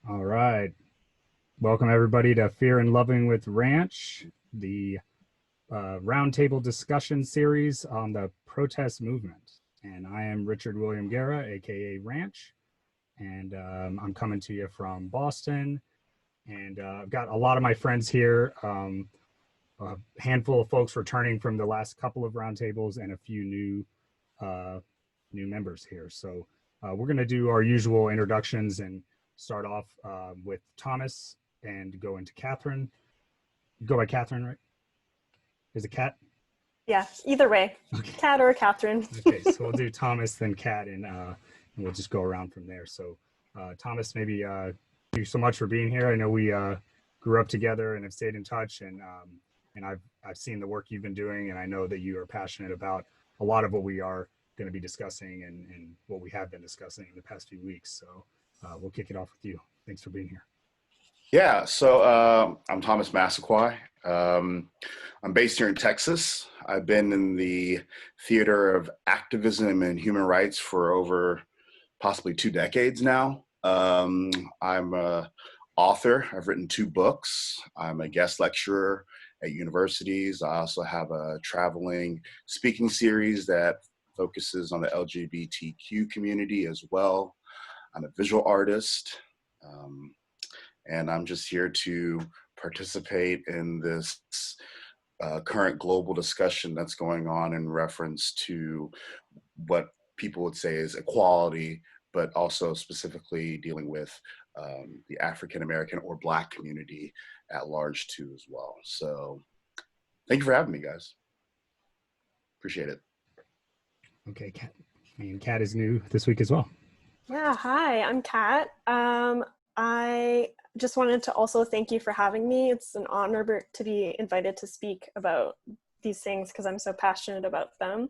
All right. Welcome, everybody, to Fear and Loving with Ranch, the roundtable discussion series on the protest movement. And I am Richard William Guerra, aka Ranch, and I'm coming to you from Boston. And I've got a lot of my friends here, a handful of folks returning from the last couple of roundtables, and a few new members here. So we're going to do our usual introductions and start off with Thomas and go into Catherine. You go by Catherine, right? Is it Cat? Yeah, either way, okay. Cat or Catherine. Okay, so we'll do Thomas, then Cat, and we'll just go around from there. So Thomas, maybe thank you so much for being here. I know we grew up together and have stayed in touch, and I've seen the work you've been doing, and I know that you are passionate about a lot of what we are going to be discussing and what we have been discussing in the past few weeks. So we'll kick it off with you. Thanks for being here. Yeah, so I'm Thomas Massaquoi. I'm based here in Texas. I've been in the theater of activism and human rights for over possibly 2 decades now. I'm an author. I've written 2 books. I'm a guest lecturer at universities. I also have a traveling speaking series that focuses on the LGBTQ community as well. I'm a visual artist, and I'm just here to participate in this current global discussion that's going on in reference to what people would say is equality, but also specifically dealing with the African American or Black community at large too as well. So thank you for having me, guys. Appreciate it. Okay, Kat. And Kat is new this week as well. Yeah, hi, I'm Kat. I just wanted to also thank you for having me. It's an honor to be invited to speak about these things because I'm so passionate about them.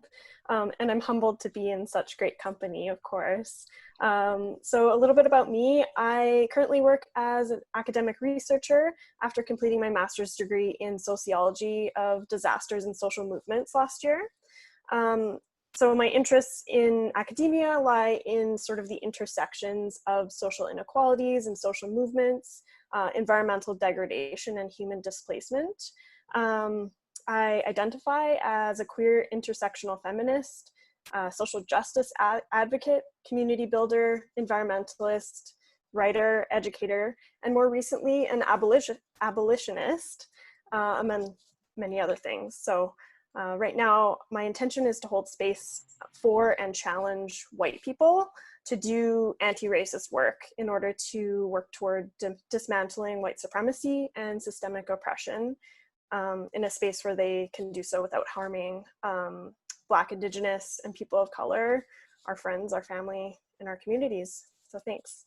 And I'm humbled to be in such great company, of course. So a little bit about me. I currently work as an academic researcher after completing my master's degree in sociology of disasters and social movements last year. So my interests in academia lie in sort of the intersections of social inequalities and social movements, environmental degradation and human displacement. I identify as a queer intersectional feminist, social justice advocate, community builder, environmentalist, writer, educator, and more recently an abolitionist, among many other things. So right now, my intention is to hold space for and challenge white people to do anti-racist work in order to work toward dismantling white supremacy and systemic oppression in a space where they can do so without harming Black, Indigenous, and people of color, our friends, our family, and our communities. So thanks.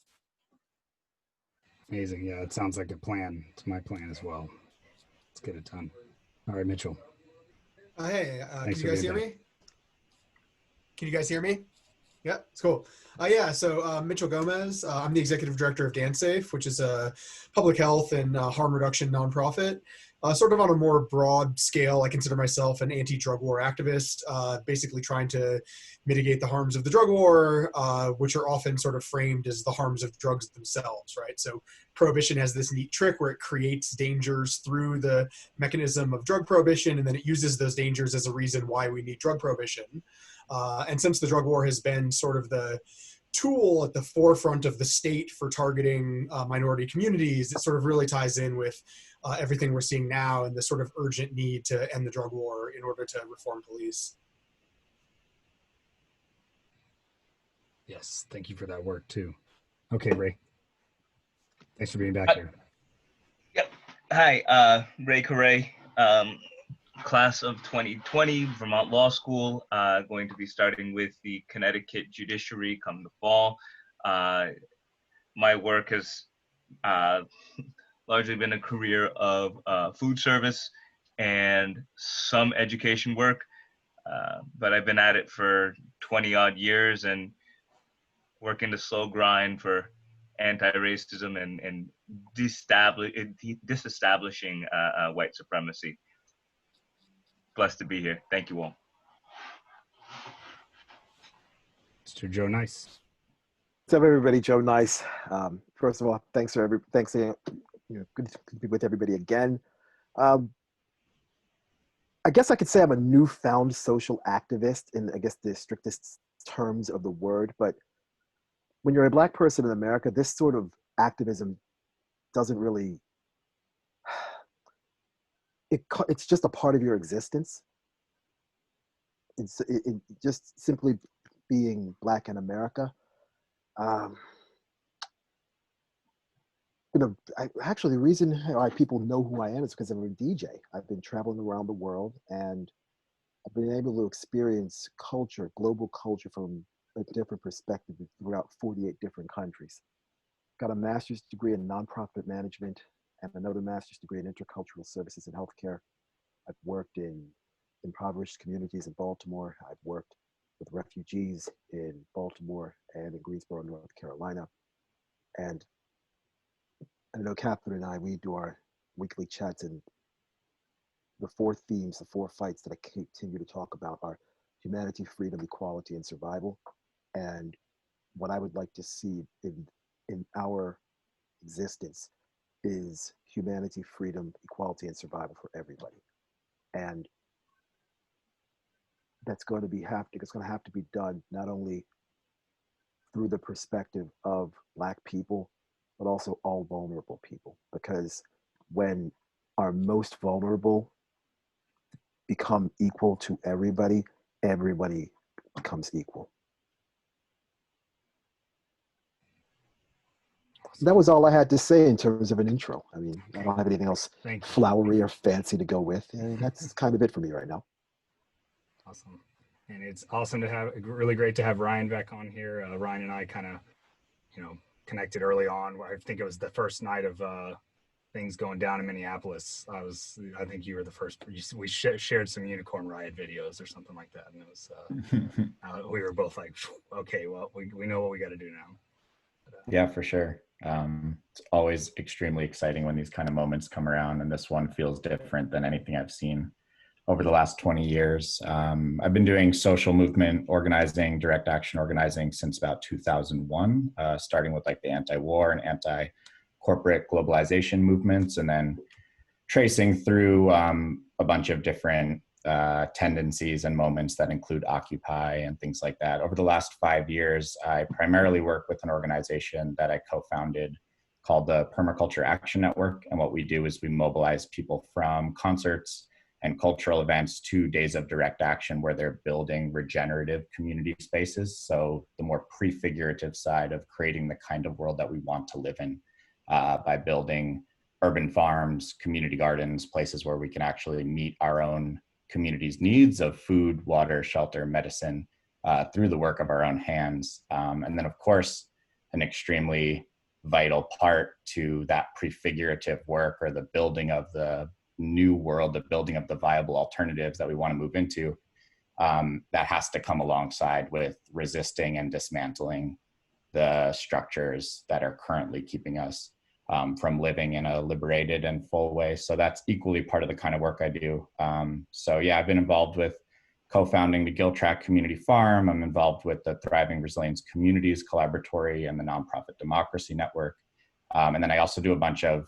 Amazing. Yeah, it sounds like a plan. It's my plan as well. Let's get it done. All right, Mitchell. Hey, can you guys hear me? Can you guys hear me? Yeah, it's cool. So Mitchell Gomez, I'm the executive director of DanceSafe, which is a public health and harm reduction nonprofit. Sort of on a more broad scale, I consider myself an anti-drug war activist, basically trying to mitigate the harms of the drug war, which are often sort of framed as the harms of drugs themselves, right? So prohibition has this neat trick where it creates dangers through the mechanism of drug prohibition, and then it uses those dangers as a reason why we need drug prohibition. And since the drug war has been sort of the tool at the forefront of the state for targeting minority communities, it sort of really ties in with everything we're seeing now and the sort of urgent need to end the drug war in order to reform police. Yes, thank you for that work too. Okay, Ray. Thanks for being back here. Yep. Hi, Ray Carre, class of 2020, Vermont Law School, going to be starting with the Connecticut judiciary come the fall. My work has largely been a career of food service and some education work, but I've been at it for 20 odd years and working the slow grind for anti-racism and disestablishing white supremacy. Blessed to be here. Thank you all. Mr. Joe Nice. What's up, everybody? Joe Nice, First of all, thanks good to be with everybody again. I guess I could say I'm a newfound social activist in, I guess, the strictest terms of the word. But when you're a Black person in America, this sort of activism doesn't really, it's just a part of your existence. It's just simply being Black in America. Actually, the reason why people know who I am is because I'm a DJ. I've been traveling around the world, and I've been able to experience culture, global culture, from a different perspective throughout 48 different countries. Got a master's degree in nonprofit management and another master's degree in intercultural services and healthcare. I've worked in impoverished communities in Baltimore. I've worked with refugees in Baltimore and in Greensboro, North Carolina. And I know Catherine and I, we do our weekly chats, and the four themes, the four fights that I continue to talk about are humanity, freedom, equality, and survival. And what I would like to see in our existence is humanity, freedom, equality, and survival for everybody. And that's going to have to be done not only through the perspective of Black people, but also all vulnerable people. Because when our most vulnerable become equal to everybody, everybody becomes equal. That was all I had to say in terms of an intro. I mean, I don't have anything else flowery or fancy to go with. And that's kind of it for me right now. Awesome. And it's awesome to have, really great to have Ryan back on here. Ryan and I kind of, connected early on. I think it was the first night of things going down in Minneapolis. I think you were the first. We shared some Unicorn Riot videos or something like that, and it was we were both like, okay, well, we know what we got to do now. Yeah, for sure. It's always extremely exciting when these kind of moments come around, and this one feels different than anything I've seen over the last 20 years. I've been doing social movement organizing, direct action organizing since about 2001, starting with like the anti-war and anti-corporate globalization movements, and then tracing through a bunch of different tendencies and moments that include Occupy and things like that. Over the last 5 years, I primarily work with an organization that I co-founded called the Permaculture Action Network. And what we do is we mobilize people from concerts and cultural events to days of direct action where they're building regenerative community spaces. So the more prefigurative side of creating the kind of world that we want to live in by building urban farms, community gardens, places where we can actually meet our own community's needs of food, water, shelter, medicine through the work of our own hands. And then of course, an extremely vital part to that prefigurative work, or the building of the new world, the building of the viable alternatives that we want to move into, that has to come alongside with resisting and dismantling the structures that are currently keeping us from living in a liberated and full way. So that's equally part of the kind of work I do. So yeah, I've been involved with co-founding the Giltrack Community Farm. I'm involved with the Thriving Resilience Communities Collaboratory and the Nonprofit Democracy Network. And then I also do a bunch of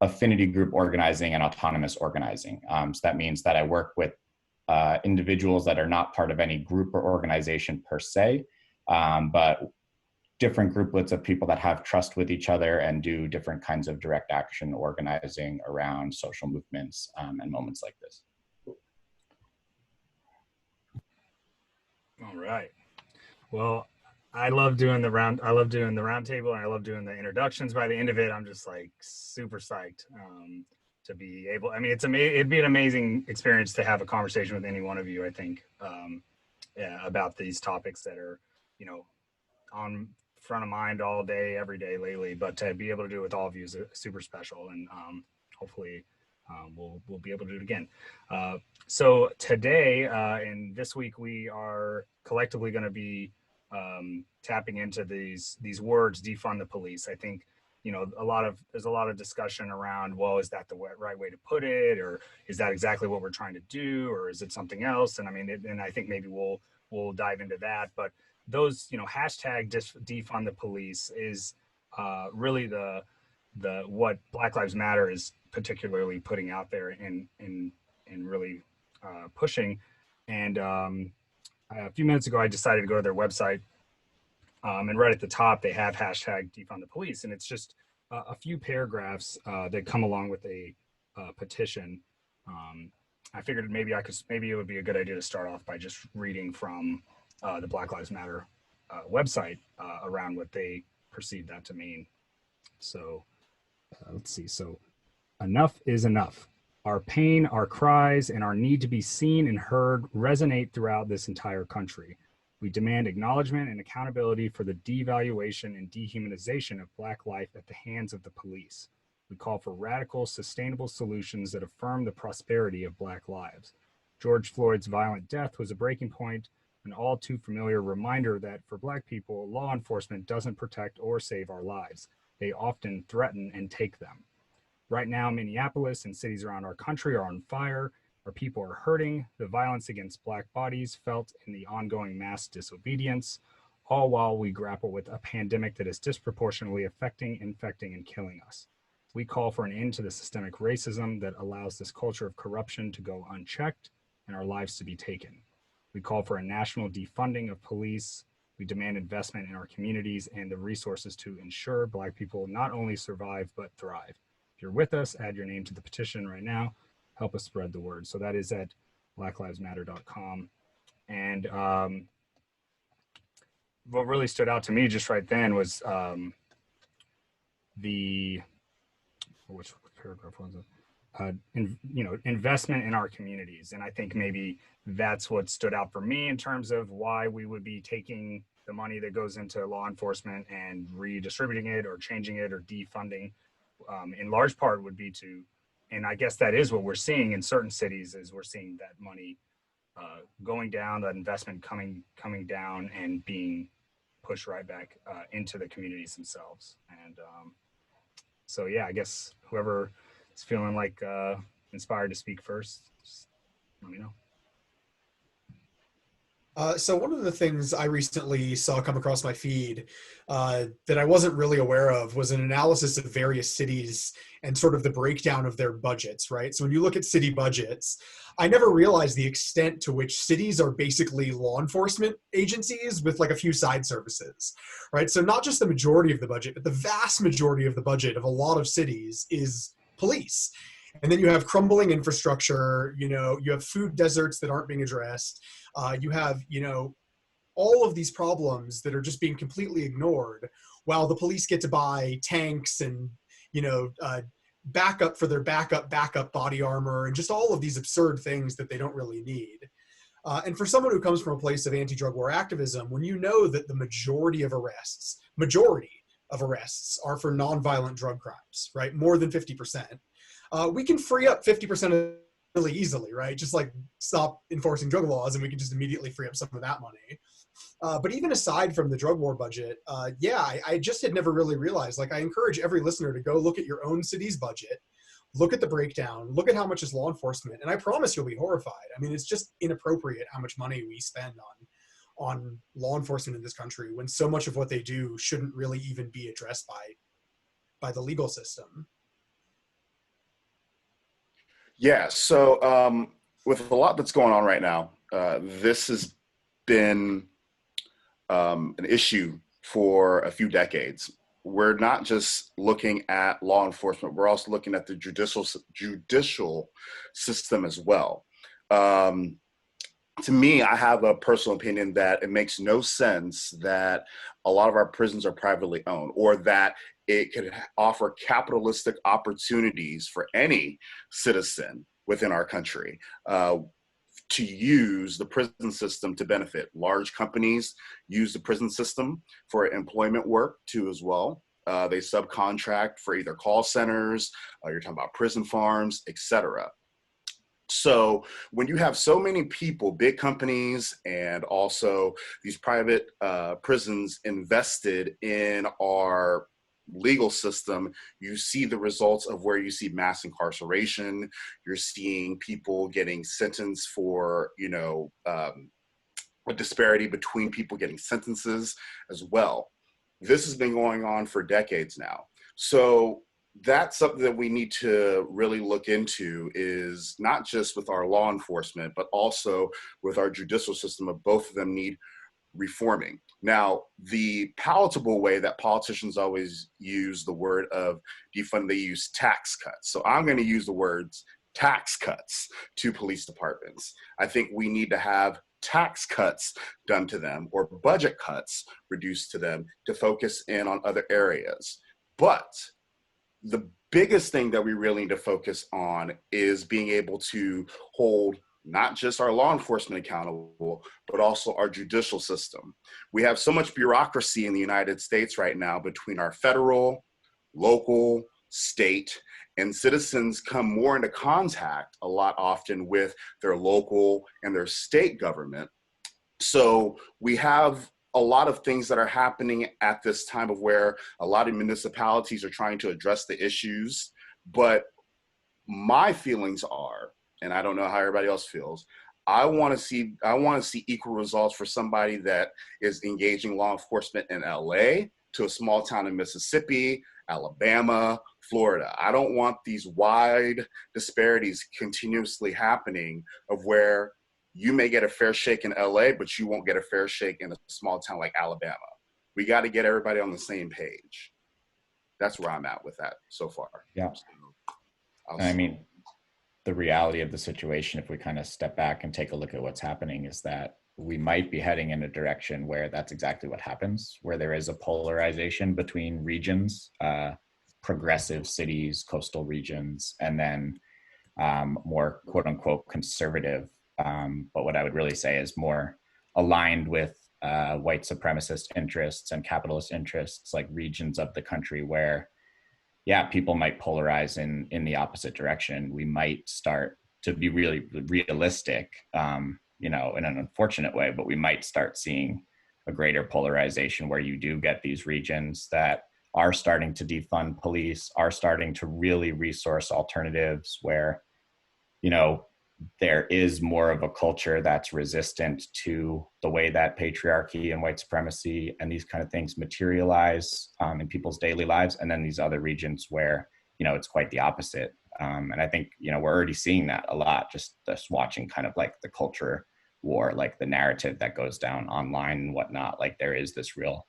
affinity group organizing and autonomous organizing. So that means that I work with individuals that are not part of any group or organization per se, but different grouplets of people that have trust with each other and do different kinds of direct action organizing around social movements and moments like this. All right. Well, I love doing the roundtable, and I love doing the introductions. By the end of it, I'm just like super psyched to be able. I mean, it'd be an amazing experience to have a conversation with any one of you, I think, about these topics that are, on front of mind all day, every day lately. But to be able to do it with all of you is super special, and hopefully we'll be able to do it again. So today and this week, we are collectively going to be tapping into these words, defund the police. I think, there's a lot of discussion around, well, is that the right way to put it, or is that exactly what we're trying to do, or is it something else? And I mean, and I think maybe we'll dive into that. But those, hashtag defund the police is really the what Black Lives Matter is particularly putting out there and really pushing. And a few minutes ago, I decided to go to their website, and right at the top they have hashtag Defund the Police, and it's just a few paragraphs that come along with a petition. I figured maybe it would be a good idea to start off by just reading from the Black Lives Matter website around what they perceive that to mean. So let's see. So enough is enough. Our pain, our cries, and our need to be seen and heard resonate throughout this entire country. We demand acknowledgement and accountability for the devaluation and dehumanization of Black life at the hands of the police. We call for radical, sustainable solutions that affirm the prosperity of Black lives. George Floyd's violent death was a breaking point, an all too familiar reminder that for Black people, law enforcement doesn't protect or save our lives. They often threaten and take them. Right now, Minneapolis and cities around our country are on fire. Our people are hurting. The violence against Black bodies felt in the ongoing mass disobedience, all while we grapple with a pandemic that is disproportionately affecting, infecting, and killing us. We call for an end to the systemic racism that allows this culture of corruption to go unchecked and our lives to be taken. We call for a national defunding of police. We demand investment in our communities and the resources to ensure Black people not only survive, but thrive. If you're with us, add your name to the petition right now. Help us spread the word. So that is at blacklivesmatter.com. And what really stood out to me just right then was which paragraph was it? Investment in our communities. And I think maybe that's what stood out for me in terms of why we would be taking the money that goes into law enforcement and redistributing it or changing it or defunding. In large part would be to, and I guess that is what we're seeing in certain cities, is we're seeing that money going down, that investment coming down and being pushed right back into the communities themselves. And so yeah, I guess whoever is feeling like inspired to speak first, just let me know. So one of the things I recently saw come across my feed that I wasn't really aware of was an analysis of various cities and sort of the breakdown of their budgets, right? So when you look at city budgets, I never realized the extent to which cities are basically law enforcement agencies with like a few side services, right? So not just the majority of the budget, but the vast majority of the budget of a lot of cities is police. And then you have crumbling infrastructure, you have food deserts that aren't being addressed. You have, all of these problems that are just being completely ignored while the police get to buy tanks and, backup for their backup body armor and just all of these absurd things that they don't really need. And for someone who comes from a place of anti-drug war activism, when you know that the majority of arrests are for nonviolent drug crimes, right? More than 50%. We can free up 50% really easily, right? Just like stop enforcing drug laws and we can just immediately free up some of that money. But even aside from the drug war budget, I just had never really realized, like I encourage every listener to go look at your own city's budget, look at the breakdown, look at how much is law enforcement, and I promise you'll be horrified. I mean, it's just inappropriate how much money we spend on law enforcement in this country when so much of what they do shouldn't really even be addressed by the legal system. Yeah, so with a lot that's going on right now, this has been an issue for a few decades. We're not just looking at law enforcement, we're also looking at the judicial system as well. To me, I have a personal opinion that it makes no sense that a lot of our prisons are privately owned, or that it could offer capitalistic opportunities for any citizen within our country to use the prison system to benefit. Large companies use the prison system for employment work too as well. They subcontract for either call centers, you're talking about prison farms, etc. So when you have so many people, big companies, and also these private prisons invested in our legal system, you see the results of where you see mass incarceration. You're seeing people getting sentenced for, a disparity between people getting sentences as well. This has been going on for decades now. So that's something that we need to really look into, is not just with our law enforcement, but also with our judicial system. Of both of them need reforming. Now, the palatable way that politicians always use the word of defund, they use tax cuts. So I'm going to use the words tax cuts to police departments. I think we need to have tax cuts done to them, or budget cuts reduced to them, to focus in on other areas. But the biggest thing that we really need to focus on is being able to hold not just our law enforcement accountable, but also our judicial system. We have so much bureaucracy in the United States right now between our federal, local, state, and citizens come more into contact a lot often with their local and their state government. So we have a lot of things that are happening at this time, of where a lot of municipalities are trying to address the issues. But my feelings are, and I don't know how everybody else feels, I want to see equal results for somebody that is engaging law enforcement in LA to a small town in Mississippi, Alabama, Florida. I don't want these wide disparities continuously happening, of where you may get a fair shake in LA, but you won't get a fair shake in a small town like Alabama. We got to get everybody on the same page. That's where I'm at with that so far. Yeah. So, I mean, the reality of the situation, if we kind of step back and take a look at what's happening, is that we might be heading in a direction where that's exactly what happens, where there is a polarization between regions, progressive cities, coastal regions, and then more quote unquote conservative, but what I would really say is more aligned with white supremacist interests and capitalist interests, like regions of the country where, yeah, people might polarize in the opposite direction. We might start to be really realistic, you know, in an unfortunate way, but we might start seeing a greater polarization where you do get these regions that are starting to defund police, are starting to really resource alternatives, where, you know, there is more of a culture that's resistant to the way that patriarchy and white supremacy and these kind of things materialize in people's daily lives. And then these other regions where, you know, it's quite the opposite. And I think, you know, we're already seeing that a lot, just watching kind of like the culture war, like the narrative that goes down online and whatnot. Like there is this real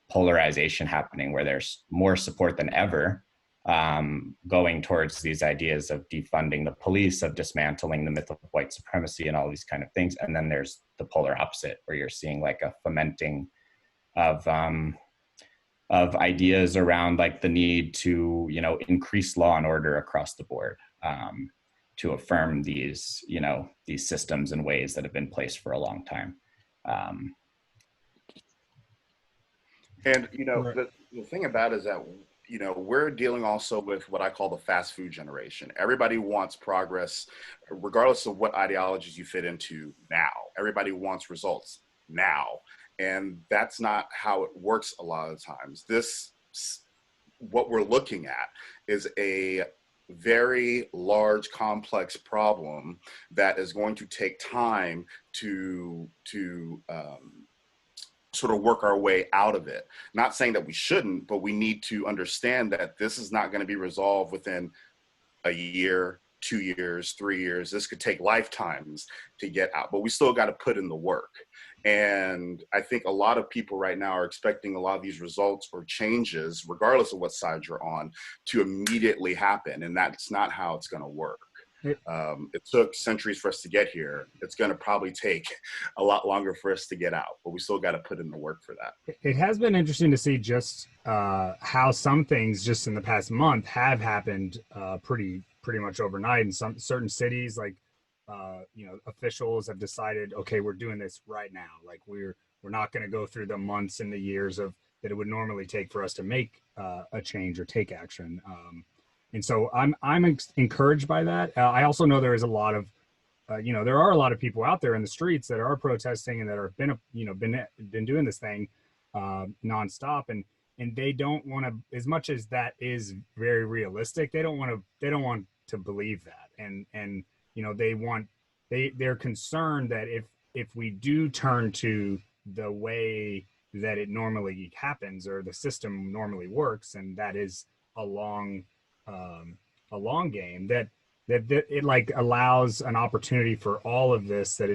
polarization happening where there's more support than ever going towards these ideas of defunding the police, of dismantling the myth of white supremacy and all these kind of things. And then there's the polar opposite, where you're seeing like a fomenting of ideas around like the need to, you know, increase law and order across the board, to affirm these, you know, these systems and ways that have been placed for a long time. And, you know, the thing about it is that, you know, we're dealing also with what I call the fast food generation. Everybody wants progress, regardless of what ideologies you fit into now. Everybody wants results now. And that's not how it works a lot of the times. What we're looking at is a very large, complex problem that is going to take time to sort of work our way out of it. Not saying that we shouldn't, but we need to understand that this is not going to be resolved within a year, 2 years, 3 years. This could take lifetimes to get out, but we still got to put in the work. And I think a lot of people right now are expecting a lot of these results or changes, regardless of what side you're on, to immediately happen. And that's not how it's going to work. It took centuries for us to get here. It's going to probably take a lot longer for us to get out, but we still got to put in the work for that. It has been interesting to see just how some things just in the past month have happened pretty much overnight. In some certain cities, like you know, officials have decided, okay, we're doing this right now. Like we're not going to go through the months and the years of that it would normally take for us to make a change or take action. And so I'm encouraged by that. I also know there is a lot of, you know, there are a lot of people out there in the streets that are protesting and that have been, you know, been doing this thing nonstop, and they don't want to, as much as that is very realistic, they don't want to believe that, and you know, they're concerned that if we do turn to the way that it normally happens or the system normally works, and that is a long game, that it like allows an opportunity for all of this that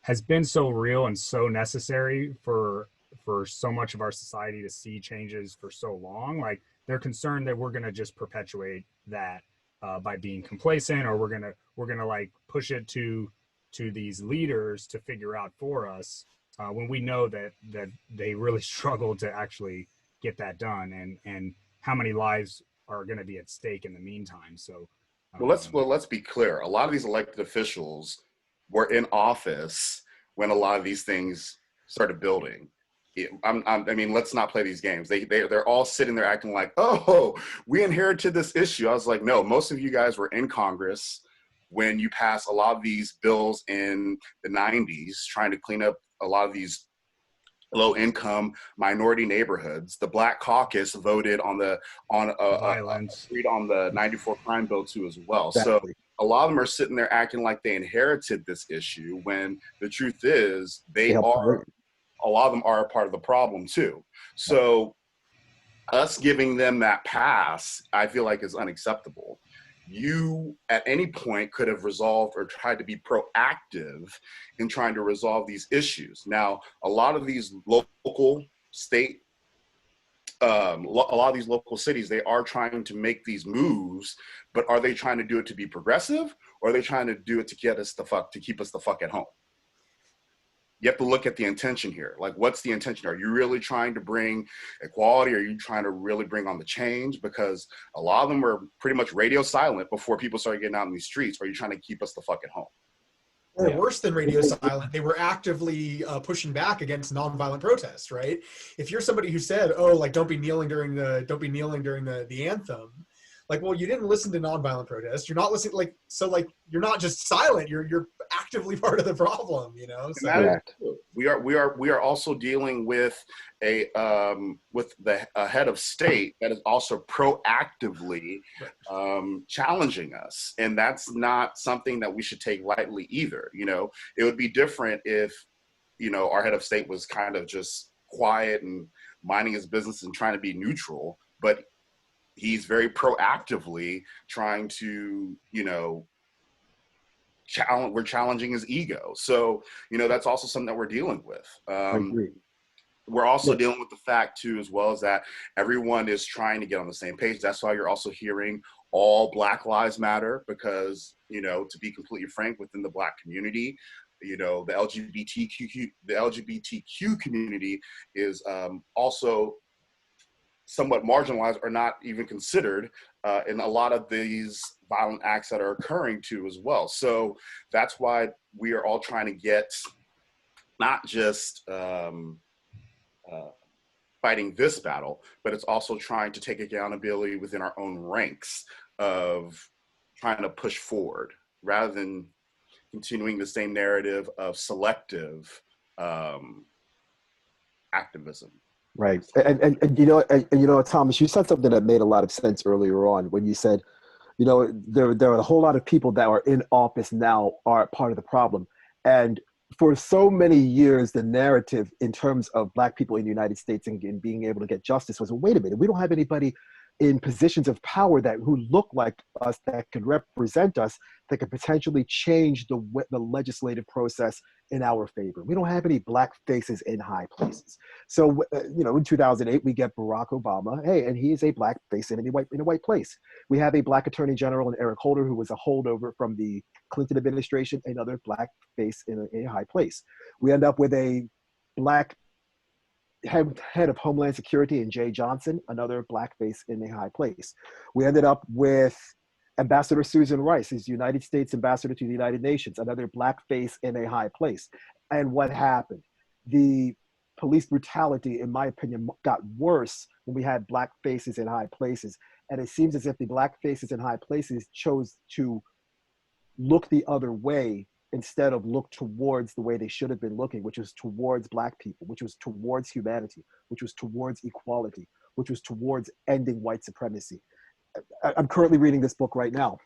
has been so real and so necessary for so much of our society to see changes for so long. Like, they're concerned that we're going to just perpetuate that by being complacent, or we're gonna like push it to these leaders to figure out for us, when we know that they really struggle to actually get that done, and how many lives are going to be at stake in the meantime. So let's be clear. A lot of these elected officials were in office when a lot of these things started building. I mean, let's not play these games. They're all sitting there acting like, oh, we inherited this issue. I was like, no, most of you guys were in Congress when you passed a lot of these bills in the 90s, trying to clean up a lot of these low-income minority neighborhoods. The Black Caucus voted on violence, on the 94 crime bill too as well. Exactly. So a lot of them are sitting there acting like they inherited this issue, when the truth is a lot of them are a part of the problem too. So us giving them that pass, I feel like, is unacceptable. You at any point could have resolved or tried to be proactive in trying to resolve these issues. Now, a lot of these local, state, a lot of these local cities, they are trying to make these moves, but are they trying to do it to be progressive, or are they trying to do it to keep us the fuck at home? You have to look at the intention here. Like, what's the intention? Are you really trying to bring equality? Are you trying to really bring on the change? Because a lot of them were pretty much radio silent before people started getting out in these streets. Or are you trying to keep us the fuck at home? Or worse than radio silent, they were actively pushing back against nonviolent protests, right? If you're somebody who said, oh, like, don't be kneeling during the anthem, like, well, you didn't listen to nonviolent protests. You're not listening, like, so, like, you're not just silent. You're actively part of the problem, you know. So we are also dealing with a head of state that is also proactively challenging us, and that's not something that we should take lightly either. You know, it would be different if, you know, our head of state was kind of just quiet and minding his business and trying to be neutral, but he's very proactively trying to, you know, we're challenging his ego. So, you know, that's also something that we're dealing with. I agree. We're also dealing with the fact too, as well, as that everyone is trying to get on the same page. That's why you're also hearing all Black Lives Matter, because, you know, to be completely frank, within the Black community, you know, the LGBTQ community is also somewhat marginalized, or not even considered in a lot of these violent acts that are occurring too as well. So that's why we are all trying to get not just fighting this battle, but it's also trying to take accountability within our own ranks of trying to push forward, rather than continuing the same narrative of selective activism. Right. And you know, Thomas, you said something that made a lot of sense earlier on when you said, you know, there are a whole lot of people that are in office now are part of the problem. And for so many years, the narrative in terms of Black people in the United States and being able to get justice was, wait a minute, we don't have anybody in positions of power who look like us, that could represent us, that could potentially change the legislative process in our favor. We don't have any Black faces in high places. So, you know, in 2008, we get Barack Obama. Hey, and he is a Black face in a white place. We have a Black Attorney General in Eric Holder, who was a holdover from the Clinton administration, another Black face in a high place. We end up with a Black head of Homeland Security in Jay Johnson, another Black face in a high place. We ended up with Ambassador Susan Rice, who's United States Ambassador to the United Nations, another Black face in a high place. And what happened? The police brutality, in my opinion, got worse when we had Black faces in high places. And it seems as if the Black faces in high places chose to look the other way instead of look towards the way they should have been looking, which was towards Black people, which was towards humanity, which was towards equality, which was towards ending white supremacy. I'm currently reading this book right now,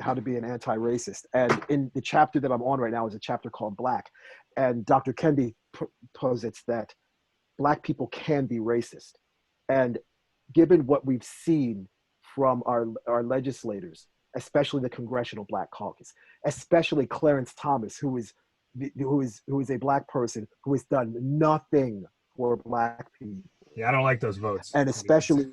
How to Be an Anti-Racist. And in the chapter that I'm on right now is a chapter called Black. And Dr. Kendi posits that Black people can be racist. And given what we've seen from our legislators, especially the Congressional Black Caucus, especially Clarence Thomas, who is a Black person who has done nothing for Black people. Yeah, I don't like those votes. And especially,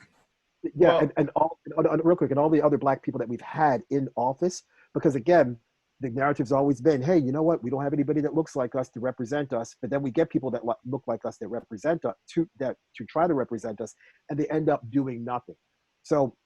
yeah, Well, and real quick, and all the other Black people that we've had in office, because again, the narrative's always been, hey, you know what? We don't have anybody that looks like us to represent us, but then we get people that look like us that represent us to try to represent us, and they end up doing nothing. So,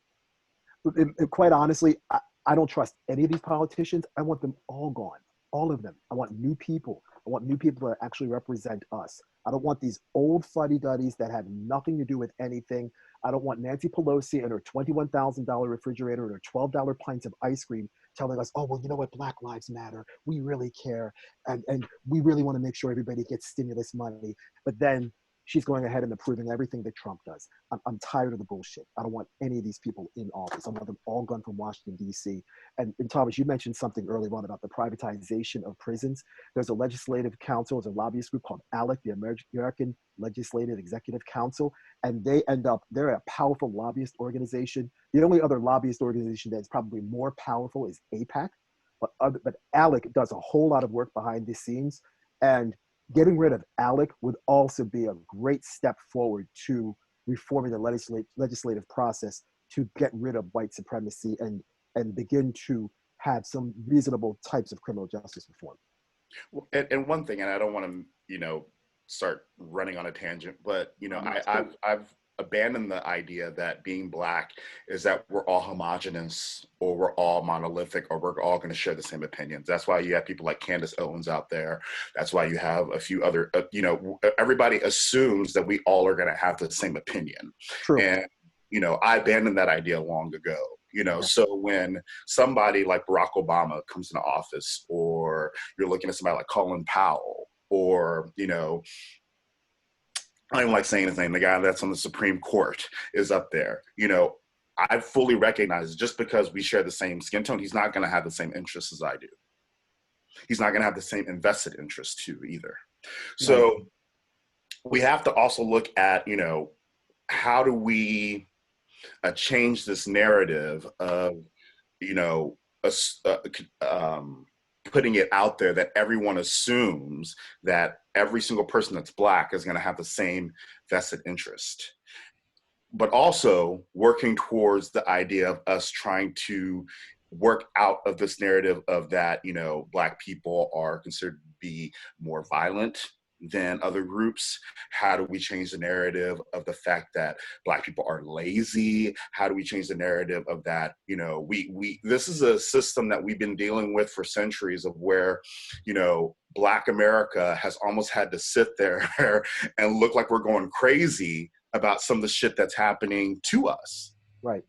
quite honestly, I don't trust any of these politicians. I want them all gone, all of them. I want new people. I want new people that actually represent us. I don't want these old fuddy-duddies that have nothing to do with anything. I don't want Nancy Pelosi and her $21,000 refrigerator and her $12 pints of ice cream telling us, oh, well, you know what, Black Lives Matter. We really care. And we really want to make sure everybody gets stimulus money. But then she's going ahead and approving everything that Trump does. I'm tired of the bullshit. I don't want any of these people in office. I want them all gone from Washington, D.C. And Thomas, you mentioned something earlier on about the privatization of prisons. There's a legislative council, there's a lobbyist group called ALEC, the American Legislative Executive Council, and they're a powerful lobbyist organization. The only other lobbyist organization that's probably more powerful is AIPAC, but ALEC does a whole lot of work behind the scenes, and getting rid of ALEC would also be a great step forward to reforming the legislative process to get rid of white supremacy and begin to have some reasonable types of criminal justice reform. And one thing, and I don't want to, start running on a tangent, but, I've abandoned the idea that being Black is that we're all homogenous or we're all monolithic or we're all going to share the same opinions. That's why you have people like Candace Owens out there. That's why you have a few other, everybody assumes that we all are going to have the same opinion. True. And, I abandoned that idea long ago. So when somebody like Barack Obama comes into office, or you're looking at somebody like Colin Powell, or, I don't even like saying his name, the guy that's on the Supreme Court is up there. I fully recognize just because we share the same skin tone, he's not going to have the same interests as I do. He's not going to have the same invested interest too either. So we have to also look at, how do we change this narrative of, putting it out there that everyone assumes that every single person that's Black is going to have the same vested interest, but also working towards the idea of us trying to work out of this narrative of that, Black people are considered to be more violent than other groups. How do we change the narrative of the fact that Black people are lazy? How do we change the narrative of that, this is a system that we've been dealing with for centuries, of where, Black America has almost had to sit there and look like we're going crazy about some of the shit that's happening to us. Right.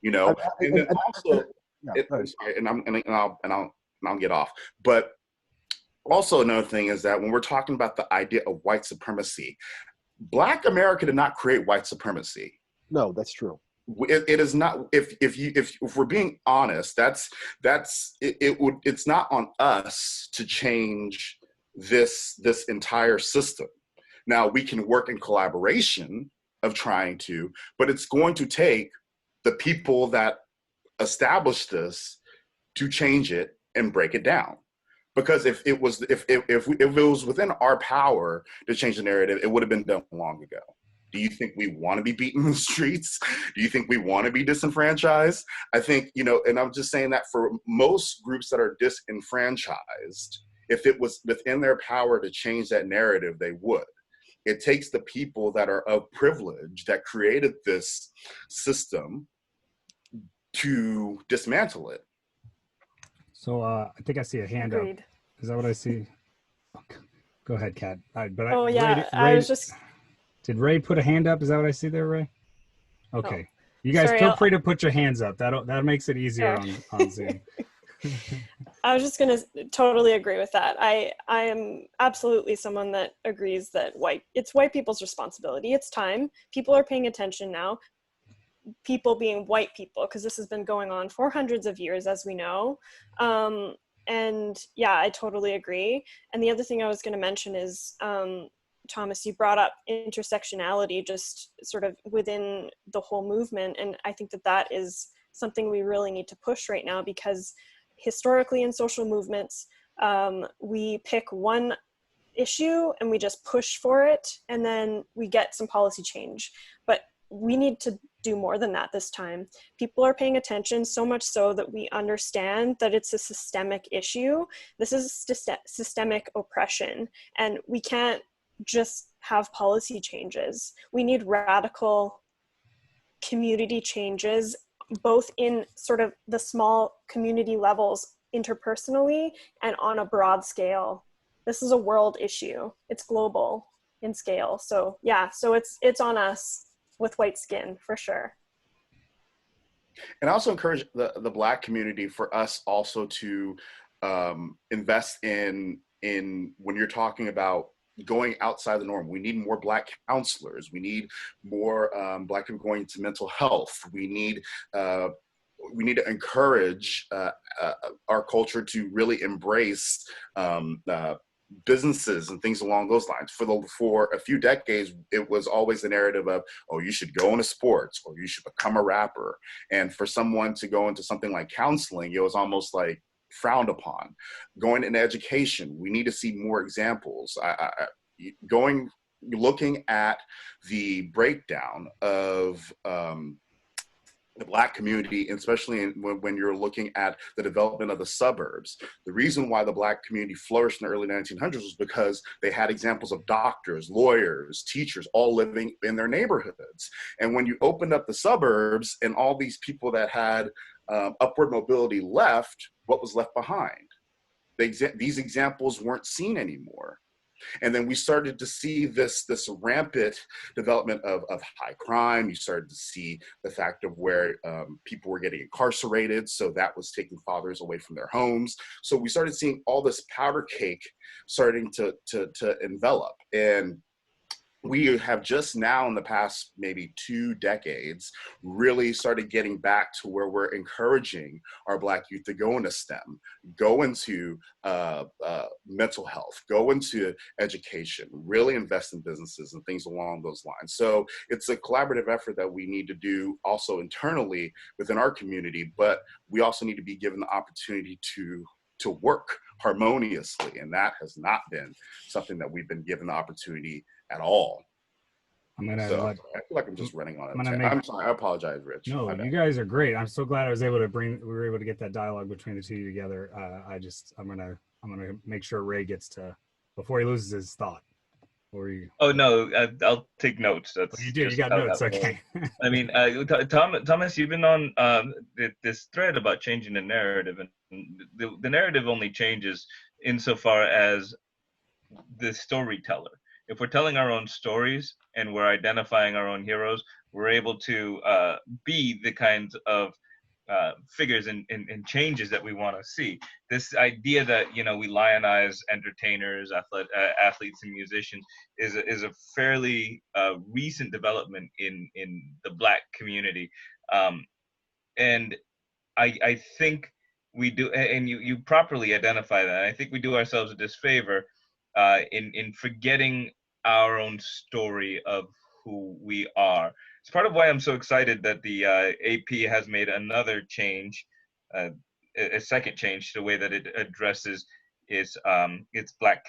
And then also, I'll get off, but also another thing is that when we're talking about the idea of white supremacy, Black America did not create white supremacy. No, that's true. It is not. If we're being honest, it's not on us to change this entire system. Now we can work in collaboration of trying to, but it's going to take the people that established this to change it and break it down. Because if it was within our power to change the narrative, it would have been done long ago. Do you think we want to be beaten in the streets? Do you think we want to be disenfranchised? I think, and I'm just saying that for most groups that are disenfranchised, if it was within their power to change that narrative, they would. It takes the people that are of privilege that created this system to dismantle it. So I think I see a hand Agreed. up. Is that what I see? Go ahead, Kat. I was just. Did Ray put a hand up? Is that what I see there, Ray? Okay. Oh. You guys Sorry, feel free to put your hands up. That makes it easier on Zoom. I was just going to totally agree with that. I am absolutely someone that agrees that it's white people's responsibility. It's time. People are paying attention now. People being white people, because this has been going on for hundreds of years, as we know. And yeah, I totally agree. And the other thing I was going to mention is Thomas, you brought up intersectionality just sort of within the whole movement. And I think that that is something we really need to push right now, because historically in social movements, we pick one issue and we just push for it, and then we get some policy change. But we need to do more than that this time. People are paying attention, so much so that we understand that it's a systemic issue. This is systemic oppression, and we can't just have policy changes. We need radical community changes, both in sort of the small community levels interpersonally and on a broad scale. This is a world issue. It's global in scale. So yeah, so it's on us with white skin for sure. And I also encourage the Black community for us also to invest in when you're talking about going outside the norm. We need more Black counselors. We need more Black people going into mental health. We need to encourage our culture to really embrace businesses and things along those lines. For a few decades, it was always the narrative of, oh, you should go into sports or you should become a rapper. And for someone to go into something like counseling, it was almost like frowned upon. Going into education, we need to see more examples. Looking at the breakdown of the Black community, especially when you're looking at the development of the suburbs. The reason why the Black community flourished in the early 1900s was because they had examples of doctors, lawyers, teachers, all living in their neighborhoods. And when you opened up the suburbs and all these people that had upward mobility left, what was left behind? These examples weren't seen anymore. And then we started to see this rampant development of high crime. You started to see the fact of where people were getting incarcerated. So that was taking fathers away from their homes. So we started seeing all this powder cake starting to envelop. And we have just now in the past maybe 2 decades really started getting back to where we're encouraging our Black youth to go into STEM, go into mental health, go into education, really invest in businesses and things along those lines. So it's a collaborative effort that we need to do also internally within our community, but we also need to be given the opportunity to work harmoniously. And that has not been something that we've been given the opportunity at all. I feel like I'm just running on it. I'm sorry. I apologize, Rich. No, you guys are great. I'm so glad we were able to get that dialogue between the two together. I'm gonna make sure Ray gets to, before he loses his thought. Oh no, I'll take notes. You got notes. Okay. I mean, Thomas, you've been on this thread about changing the narrative, and the narrative only changes insofar as the storyteller. If we're telling our own stories and we're identifying our own heroes, we're able to be the kinds of figures and changes that we want to see. This idea that, we lionize entertainers, athletes, and musicians is a fairly recent development in the Black community, and I think we do, and you properly identify that. I think we do ourselves a disfavor in forgetting our own story of who we are. It's part of why I'm so excited that the AP has made another change, a second change to the way that it addresses its Black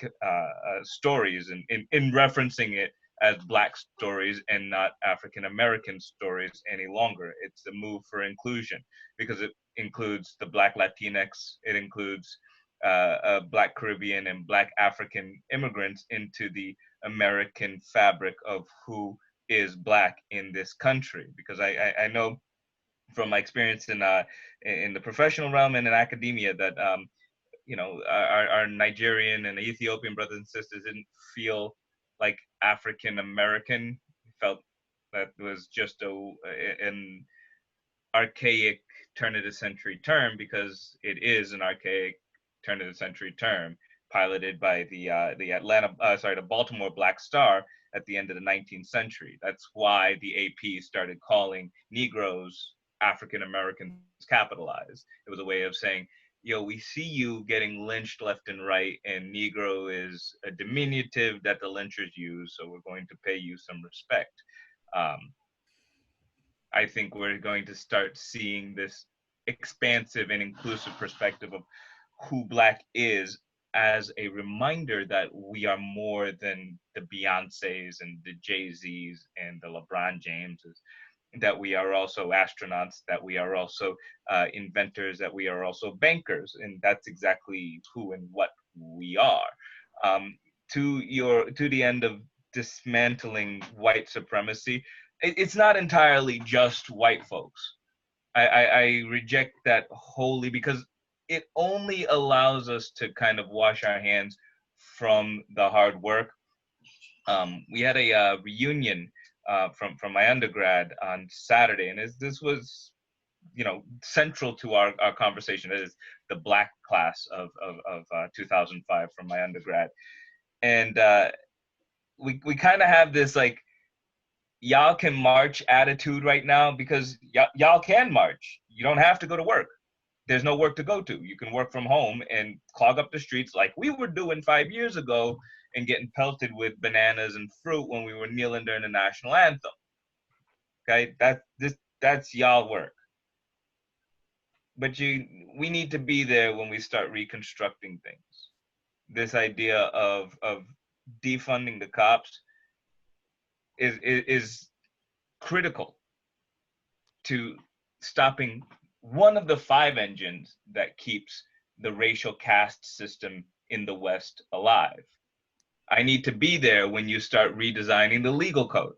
stories, and in referencing it as Black stories and not African American stories any longer. It's a move for inclusion, because it includes the Black Latinx, it includes Black Caribbean and Black African immigrants into the American fabric of who is Black in this country. Because I know from my experience in the professional realm and in academia that our Nigerian and Ethiopian brothers and sisters didn't feel like African American, felt that was just an archaic turn of the century term, because it is an archaic turn of the century term piloted by the Baltimore Black Star at the end of the 19th century. That's why the AP started calling Negroes African Americans capitalized. It was a way of saying, we see you getting lynched left and right, and Negro is a diminutive that the lynchers use, so we're going to pay you some respect. I think we're going to start seeing this expansive and inclusive perspective of who Black is as a reminder that we are more than the Beyoncés and the Jay-Z's and the LeBron Jameses, that we are also astronauts, that we are also inventors, that we are also bankers, and that's exactly who and what we are. To the end of dismantling white supremacy, it's not entirely just white folks. I reject that wholly, because it only allows us to kind of wash our hands from the hard work. We had a reunion from my undergrad on Saturday, and this was, central to our conversation. It is the Black class of 2005 from my undergrad, and we kind of have this like, y'all can march attitude right now, because y'all can march. You don't have to go to work. There's no work to go to. You can work from home and clog up the streets like we were doing 5 years ago and getting pelted with bananas and fruit when we were kneeling during the national anthem. Okay, that's y'all work. But we need to be there when we start reconstructing things. This idea of defunding the cops is critical to stopping one of the 5 engines that keeps the racial caste system in the West alive. I need to be there when you start redesigning the legal code.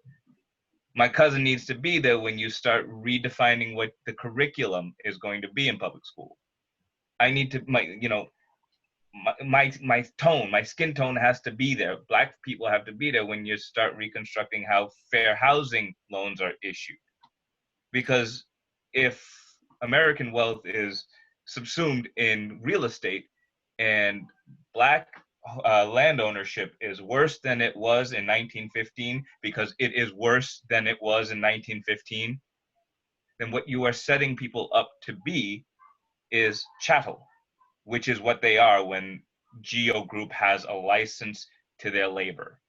My cousin needs to be there when you start redefining what the curriculum is going to be in public school. I need to, my tone, my skin tone has to be there. Black people have to be there when you start reconstructing how fair housing loans are issued. Because if American wealth is subsumed in real estate and Black land ownership is worse than it was in 1915, because it is worse than it was in 1915, then what you are setting people up to be is chattel, which is what they are when Geo Group has a license to their labor.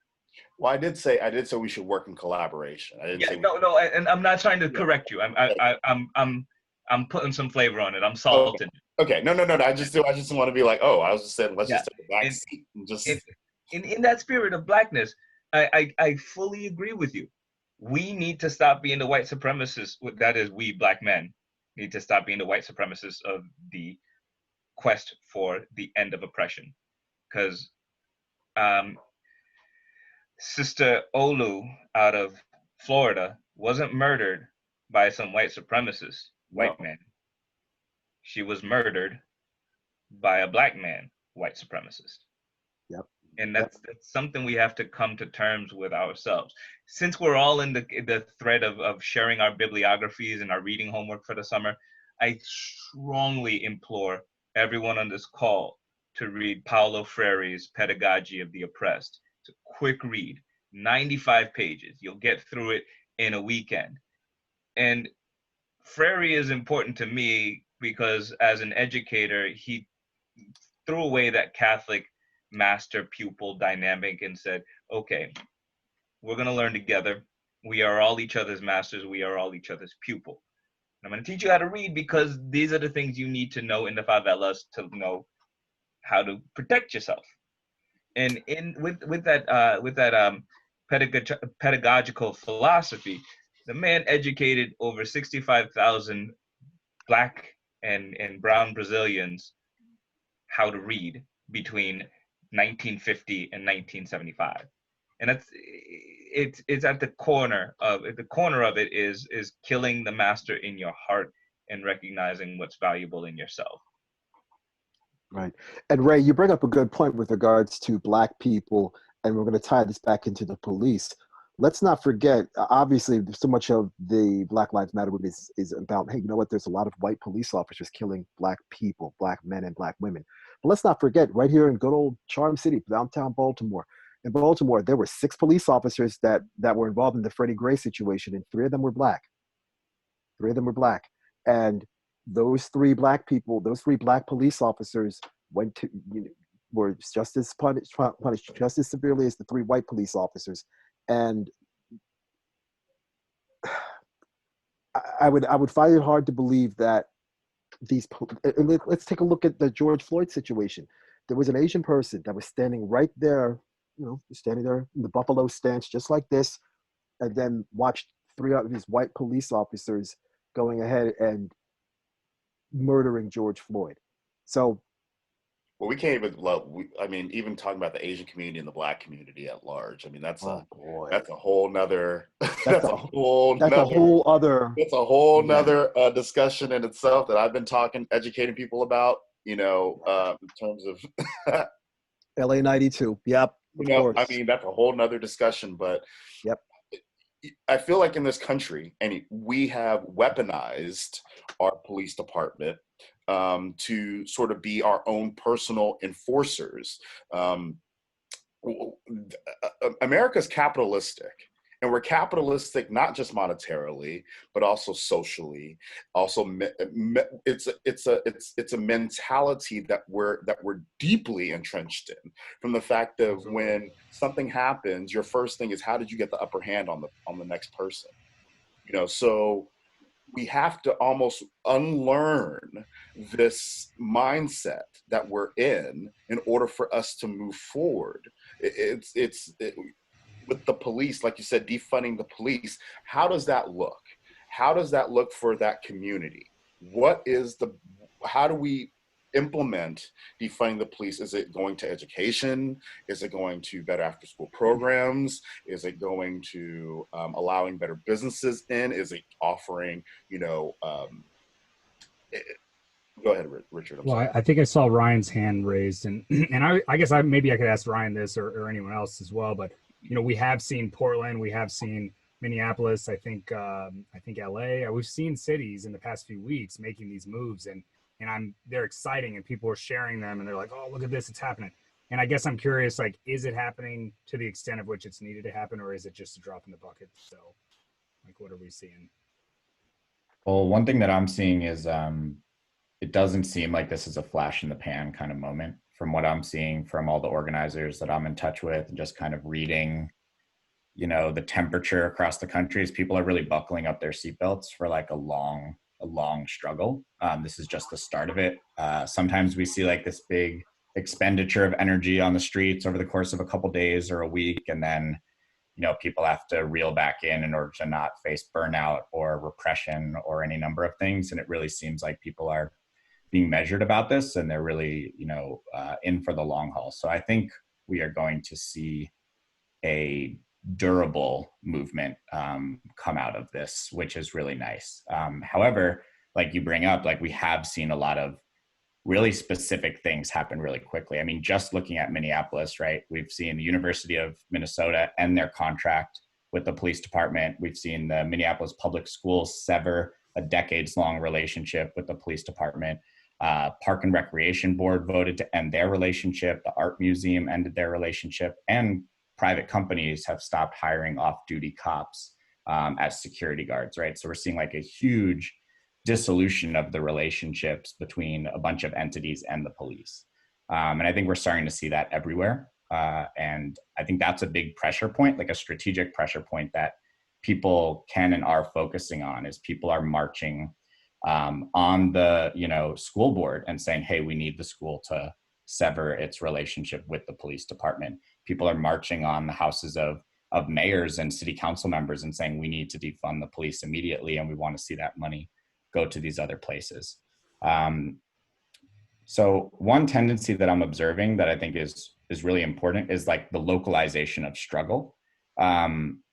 Well, I did say we should work in collaboration. I didn't say no, and I'm not trying to correct you. I'm putting some flavor on it. I'm salting. Okay. No. I just want to be like, I was just saying, let's just take a back seat and just. In that spirit of Blackness, I fully agree with you. We need to stop being the white supremacists. That is, we Black men need to stop being the white supremacists of the quest for the end of oppression. Because Sister Olu out of Florida wasn't murdered by some white supremacist white man. She was murdered by a Black man, white supremacist. Yep. And that's something we have to come to terms with ourselves. Since we're all in the thread of sharing our bibliographies and our reading homework for the summer, I strongly implore everyone on this call to read Paulo Freire's Pedagogy of the Oppressed. It's a quick read, 95 pages. You'll get through it in a weekend. And Freire is important to me because as an educator, he threw away that Catholic master-pupil dynamic and said, okay, we're going to learn together. We are all each other's masters. We are all each other's pupil. I'm going to teach you how to read because these are the things you need to know in the favelas to know how to protect yourself. And with that pedagogical philosophy, the man educated over 65,000 Black and brown Brazilians how to read between 1950 and 1975, and it's at the corner of it is killing the master in your heart and recognizing what's valuable in yourself. Right. And Ray, you bring up a good point with regards to Black people, and we're going to tie this back into the police. Let's not forget, obviously, so much of the Black Lives Matter movement is about, hey, you know what, there's a lot of white police officers killing Black people, Black men and Black women. But let's not forget, right here in good old Charm City, downtown Baltimore, in Baltimore, there were 6 police officers that were involved in the Freddie Gray situation, and 3 of them were Black. 3 of them were Black. And those three black people, those three black police officers went to, were just as punished just as severely as the three white police officers. And I would find it hard to believe that let's take a look at the George Floyd situation. There was an Asian person that was standing right there, standing there in the buffalo stance, just like this, and then watched three of these white police officers going ahead and murdering George Floyd. So, well, we can't even even talking about the Asian community and the black community at large. I mean, that's a whole nother that's a whole nother discussion in itself that I've been educating people about, in terms of LA 92. Yep. I mean, that's a whole nother discussion, but yep. I feel like in this country, and we have weaponized our police department to sort of be our own personal enforcers. America's capitalistic, and we're capitalistic not just monetarily, but also socially. Also, it's a mentality that we're deeply entrenched in. From the fact of when something happens, your first thing is, how did you get the upper hand on the next person? So we have to almost unlearn this mindset that we're in order for us to move forward. With the police, like you said, defunding the police, how does that look? How does that look for that community? How do we implement defunding the police? Is it going to education? Is it going to better after school programs? Is it going to allowing better businesses in? Is it offering, go ahead, Richard. I think I saw Ryan's hand raised, and I guess maybe I could ask Ryan this or anyone else as well, but we have seen Portland, we have seen Minneapolis, I think LA. We've seen cities in the past few weeks making these moves, and they're exciting, and people are sharing them, and they're like, oh, look at this, it's happening. And I guess I'm curious, like, is it happening to the extent of which it's needed to happen, or is it just a drop in the bucket? So, like, what are we seeing? Well, one thing that I'm seeing is it doesn't seem like this is a flash in the pan kind of moment. From what I'm seeing from all the organizers that I'm in touch with, and just kind of reading, the temperature across the country, is people are really buckling up their seatbelts for like a long struggle. This is just the start of it. Sometimes we see like this big expenditure of energy on the streets over the course of a couple days or a week, and then people have to reel back in order to not face burnout or repression or any number of things. And it really seems like people are being measured about this, and they're really in for the long haul. So I think we are going to see a durable movement come out of this, which is really nice. However, like you bring up, like we have seen a lot of really specific things happen really quickly. I mean, just looking at Minneapolis, right? We've seen the University of Minnesota end their contract with the police department. We've seen the Minneapolis Public Schools sever a decades-long relationship with the police department. Park and Recreation Board voted to end their relationship. The Art Museum ended their relationship, and private companies have stopped hiring off-duty cops as security guards, right? So we're seeing like a huge dissolution of the relationships between a bunch of entities and the police. And I think we're starting to see that everywhere. And I think that's a big pressure point, like a strategic pressure point that people can and are focusing on, is people are marching on the school board and saying, hey, we need the school to sever its relationship with the police department. People are marching on the houses of mayors and city council members and saying, we need to defund the police immediately, and we want to see that money go to these other places. So one tendency that I'm observing that I think is really important is like the localization of struggle.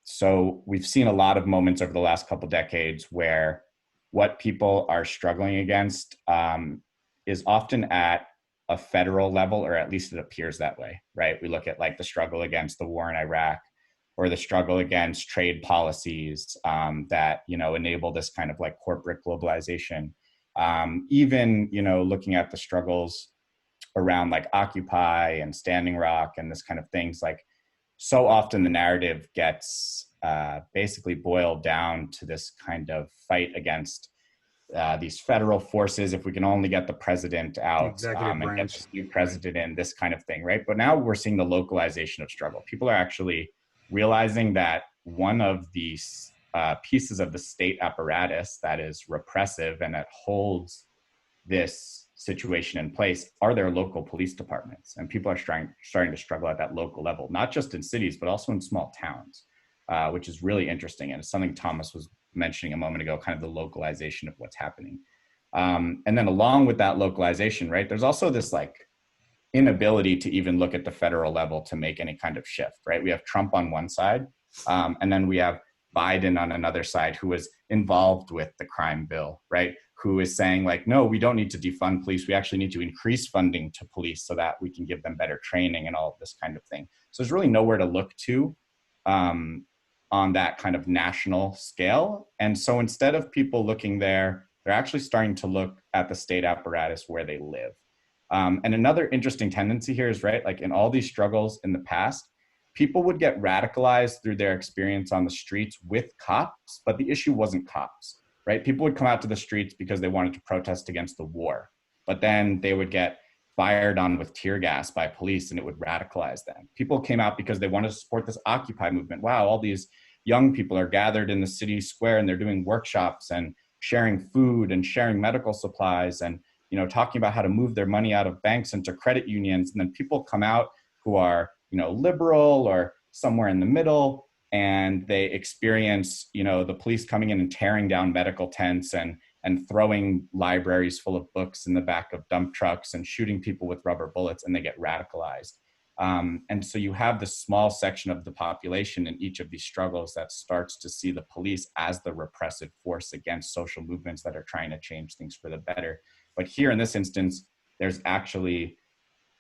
So we've seen a lot of moments over the last couple decades where what people are struggling against is often at a federal level, or at least it appears that way, right? We look at like the struggle against the war in Iraq, or the struggle against trade policies that, enable this kind of like corporate globalization. Even, looking at the struggles around like Occupy and Standing Rock and this kind of things, like so often the narrative gets basically boiled down to this kind of fight against these federal forces, if we can only get the president out Executive and get branch. this new president in, this kind of thing, right? But now we're seeing the localization of struggle. People are actually realizing that one of these pieces of the state apparatus that is repressive and that holds this situation in place are their local police departments. And people are starting to struggle at that local level, not just in cities, but also in small towns, which is really interesting. And it's something Thomas was mentioning a moment ago, kind of the localization of what's happening. And then along with that localization, right, there's also this like inability to even look at the federal level to make any kind of shift, right? We have Trump on one side, and then we have Biden on another side, who is involved with the crime bill, right? Who is saying like, no, we don't need to defund police. We actually need to increase funding to police so that we can give them better training and all of this kind of thing. So there's really nowhere to look to on that kind of national scale. And so instead of people looking there, they're actually starting to look at the state apparatus where they live. And another interesting tendency here is, right, like in all these struggles in the past, people would get radicalized through their experience on the streets with cops, but the issue wasn't cops, right? People would come out to the streets because they wanted to protest against the war, but then they would get fired on with tear gas by police and it would radicalize them. People came out because they wanted to support this Occupy movement. Wow, all these young people are gathered in the city square and they're doing workshops and sharing food and sharing medical supplies and, you know, talking about how to move their money out of banks into credit unions. And then people come out who are, you know, liberal or somewhere in the middle, and they experience, you know, the police coming in and tearing down medical tents and throwing libraries full of books in the back of dump trucks and shooting people with rubber bullets, and they get radicalized. And so you have this small section of the population in each of these struggles that starts to see the police as the repressive force against social movements that are trying to change things for the better. But here in this instance, there's actually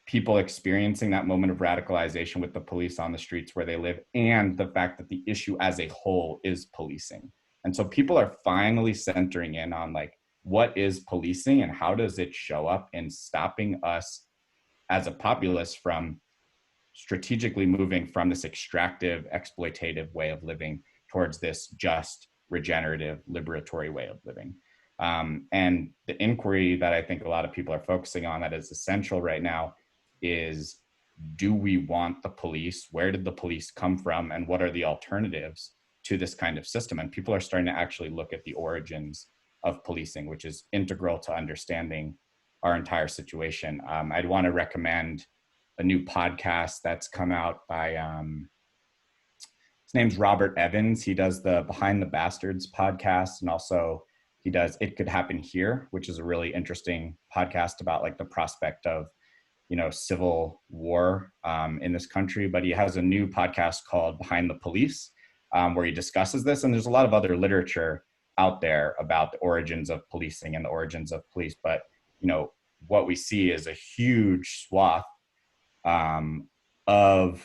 people experiencing that moment of radicalization with the police on the streets where they live, and the fact that the issue as a whole is policing. And so people are finally centering in on like, what is policing and how does it show up in stopping us as a populace from strategically moving from this extractive, exploitative way of living towards this just, regenerative, liberatory way of living. And the inquiry that I think a lot of people are focusing on that is essential right now is, do we want the police? Where did the police come from? And what are the alternatives to this kind of system? And people are starting to actually look at the origins of policing, which is integral to understanding our entire situation. I'd want to recommend a new podcast that's come out by, his name's Robert Evans. He does the Behind the Bastards podcast, and also he does It Could Happen Here, which is a really interesting podcast about like the prospect of, you know, civil war in this country. But he has a new podcast called Behind the Police, where he discusses this. And there's a lot of other literature out there about the origins of policing and the origins of police. But, you know, what we see is a huge swath of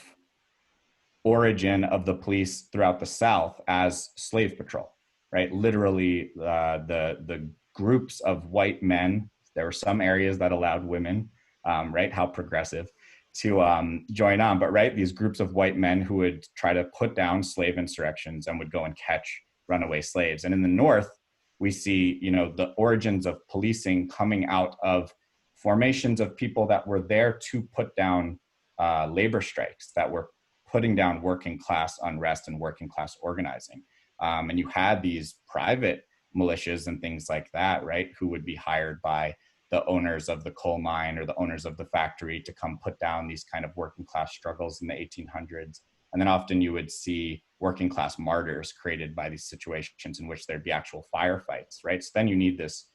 origin of the police throughout the South as slave patrol, right? Literally the groups of white men, there were some areas that allowed women, right? How progressive, to join on. But right, these groups of white men who would try to put down slave insurrections and would go and catch runaway slaves. And in the North, we see, you know, the origins of policing coming out of formations of people that were there to put down labor strikes, that were putting down working class unrest and working class organizing. And you had these private militias and things like that, right, who would be hired by the owners of the coal mine or the owners of the factory to come put down these kind of working class struggles in the 1800s. And then often you would see working class martyrs created by these situations in which there'd be actual firefights, right? So then you need this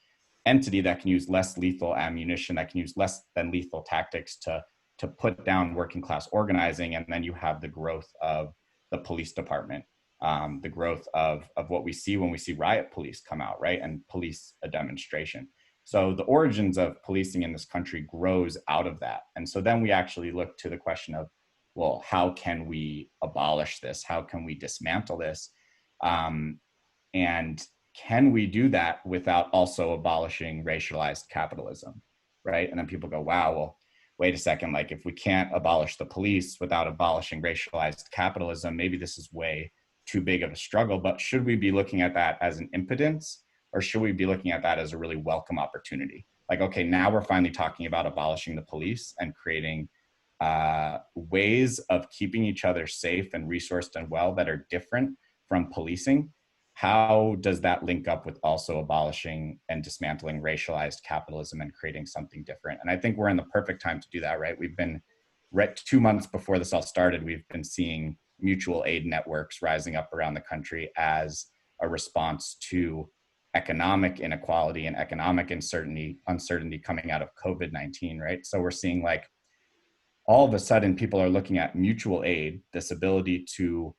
entity that can use less lethal ammunition, that can use less than lethal tactics to put down working class organizing. And then you have the growth of the police department, the growth of what we see when we see riot police come out, right? And police a demonstration. So the origins of policing in this country grows out of that. And so then we actually look to the question of, well, how can we abolish this? How can we dismantle this? And can we do that without also abolishing racialized capitalism, right? And then people go, wow, well, wait a second, like if we can't abolish the police without abolishing racialized capitalism, maybe this is way too big of a struggle. But should we be looking at that as an impotence, Or should we be looking at that as a really welcome opportunity? Like, okay, now we're finally talking about abolishing the police and creating ways of keeping each other safe and resourced and well that are different from policing. How does that link up with also abolishing and dismantling racialized capitalism and creating something different? And I think we're in the perfect time to do that, right? We've been, right 2 months before this all started, we've been seeing mutual aid networks rising up around the country as a response to economic inequality and economic uncertainty coming out of COVID-19, right? So we're seeing like all of a sudden people are looking at mutual aid, this ability to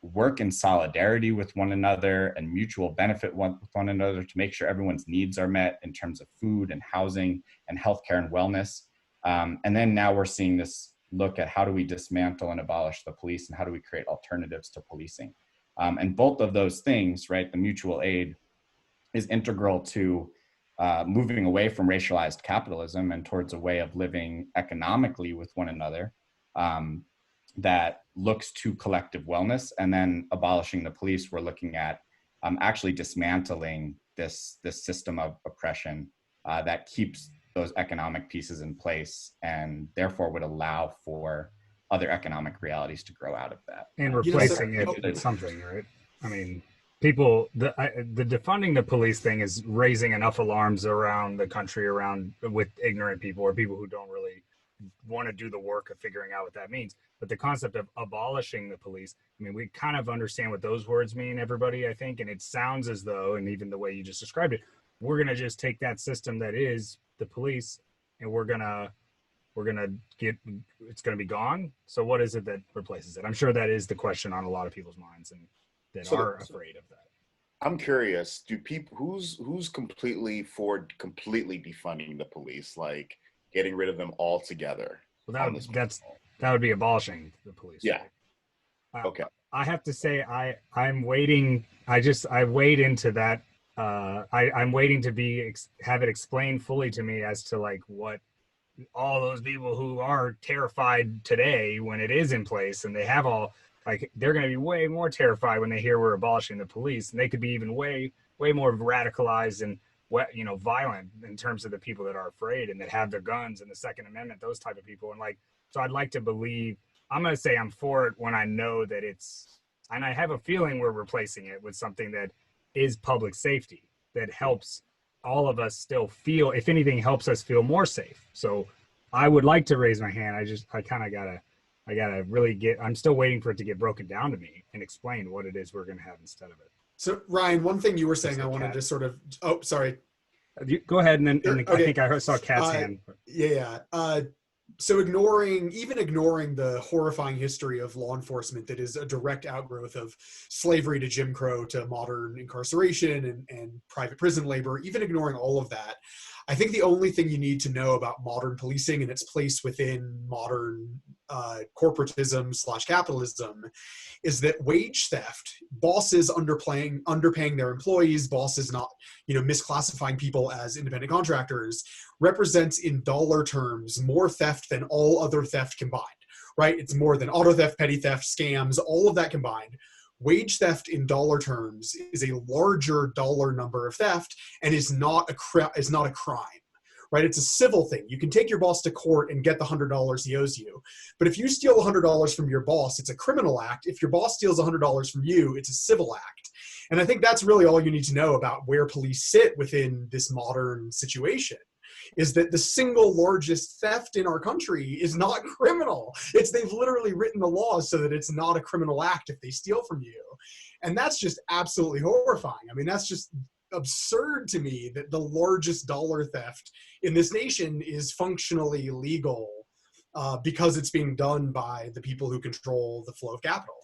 work in solidarity with one another and mutual benefit with one another to make sure everyone's needs are met in terms of food and housing and healthcare and wellness. And then now we're seeing this look at how do we dismantle and abolish the police and how do we create alternatives to policing. And both of those things, right, the mutual aid is integral to moving away from racialized capitalism and towards a way of living economically with one another that looks to collective wellness. And then abolishing the police, we're looking at actually dismantling this system of oppression that keeps those economic pieces in place and therefore would allow for other economic realities to grow out of that. And replacing it with something, right? I mean, people, the defunding the police thing is raising enough alarms around the country around with ignorant people or people who don't really want to do the work of figuring out what that means. But the concept of abolishing the police, I mean, we kind of understand what those words mean, everybody, I think. And it sounds as though, and even the way you just described it, we're going to just take that system that is the police and we're going to get, it's going to be gone. So what is it that replaces it? I'm sure that is the question on a lot of people's minds and that are afraid of that. I'm curious, do people, who's completely for completely defunding the police, like getting rid of them altogether? Well, that would be abolishing the police. Yeah. Right? Okay. I have to say, I'm waiting. I wade into that. I'm waiting to have it explained fully to me as to like what all those people who are terrified today when it is in place and they have all, like, they're going to be way more terrified when they hear we're abolishing the police, and they could be even way more radicalized and violent in terms of the people that are afraid and that have their guns and the Second Amendment, those type of people. And like, so I'd like to believe, I'm going to say I'm for it when I know that and I have a feeling we're replacing it with something that is public safety that helps all of us still feel, if anything, helps us feel more safe. So I would like to raise my hand. I gotta really I'm still waiting for it to get broken down to me and explain what it is we're going to have instead of it. So Ryan, one thing you were saying, I wanted to sort of, oh, sorry. Go ahead. And then Sure. I think I saw Kat's hand. Yeah. So ignoring the horrifying history of law enforcement that is a direct outgrowth of slavery to Jim Crow to modern incarceration and private prison labor, even ignoring all of that, I think the only thing you need to know about modern policing and its place within modern corporatism / capitalism is that wage theft, bosses underpaying their employees, bosses not, misclassifying people as independent contractors, represents in dollar terms more theft than all other theft combined, right? It's more than auto theft, petty theft, scams, all of that combined. Wage theft in dollar terms is a larger dollar number of theft and is not a crime, right? It's a civil thing. You can take your boss to court and get the $100 he owes you. But if you steal $100 from your boss, it's a criminal act. If your boss steals $100 from you, it's a civil act. And I think that's really all you need to know about where police sit within this modern situation, is that the single largest theft in our country is not criminal. They've literally written the laws so that it's not a criminal act if they steal from you. And that's just absolutely horrifying. I mean, that's just absurd to me that the largest dollar theft in this nation is functionally legal because it's being done by the people who control the flow of capital.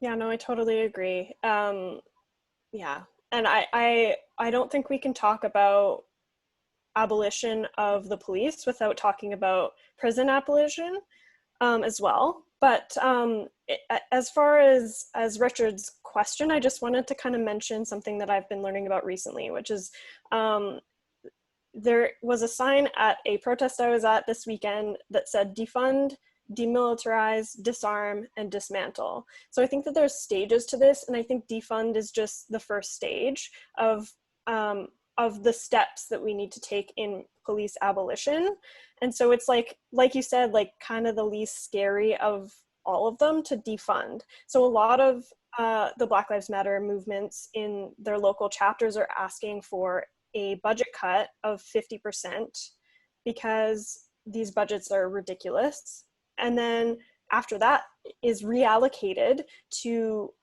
Yeah, no, I totally agree. Yeah. And I don't think we can talk about abolition of the police without talking about prison abolition as well. But as far as Richard's question, I just wanted to kind of mention something that I've been learning about recently, which is there was a sign at a protest I was at this weekend that said defund demilitarize, disarm, and dismantle. So I think that there's stages to this, and I think defund is just the first stage of the steps that we need to take in police abolition. And so it's like you said, like kind of the least scary of all of them to defund. So a lot of the Black Lives Matter movements in their local chapters are asking for a budget cut of 50% because these budgets are ridiculous. And then after that is reallocated to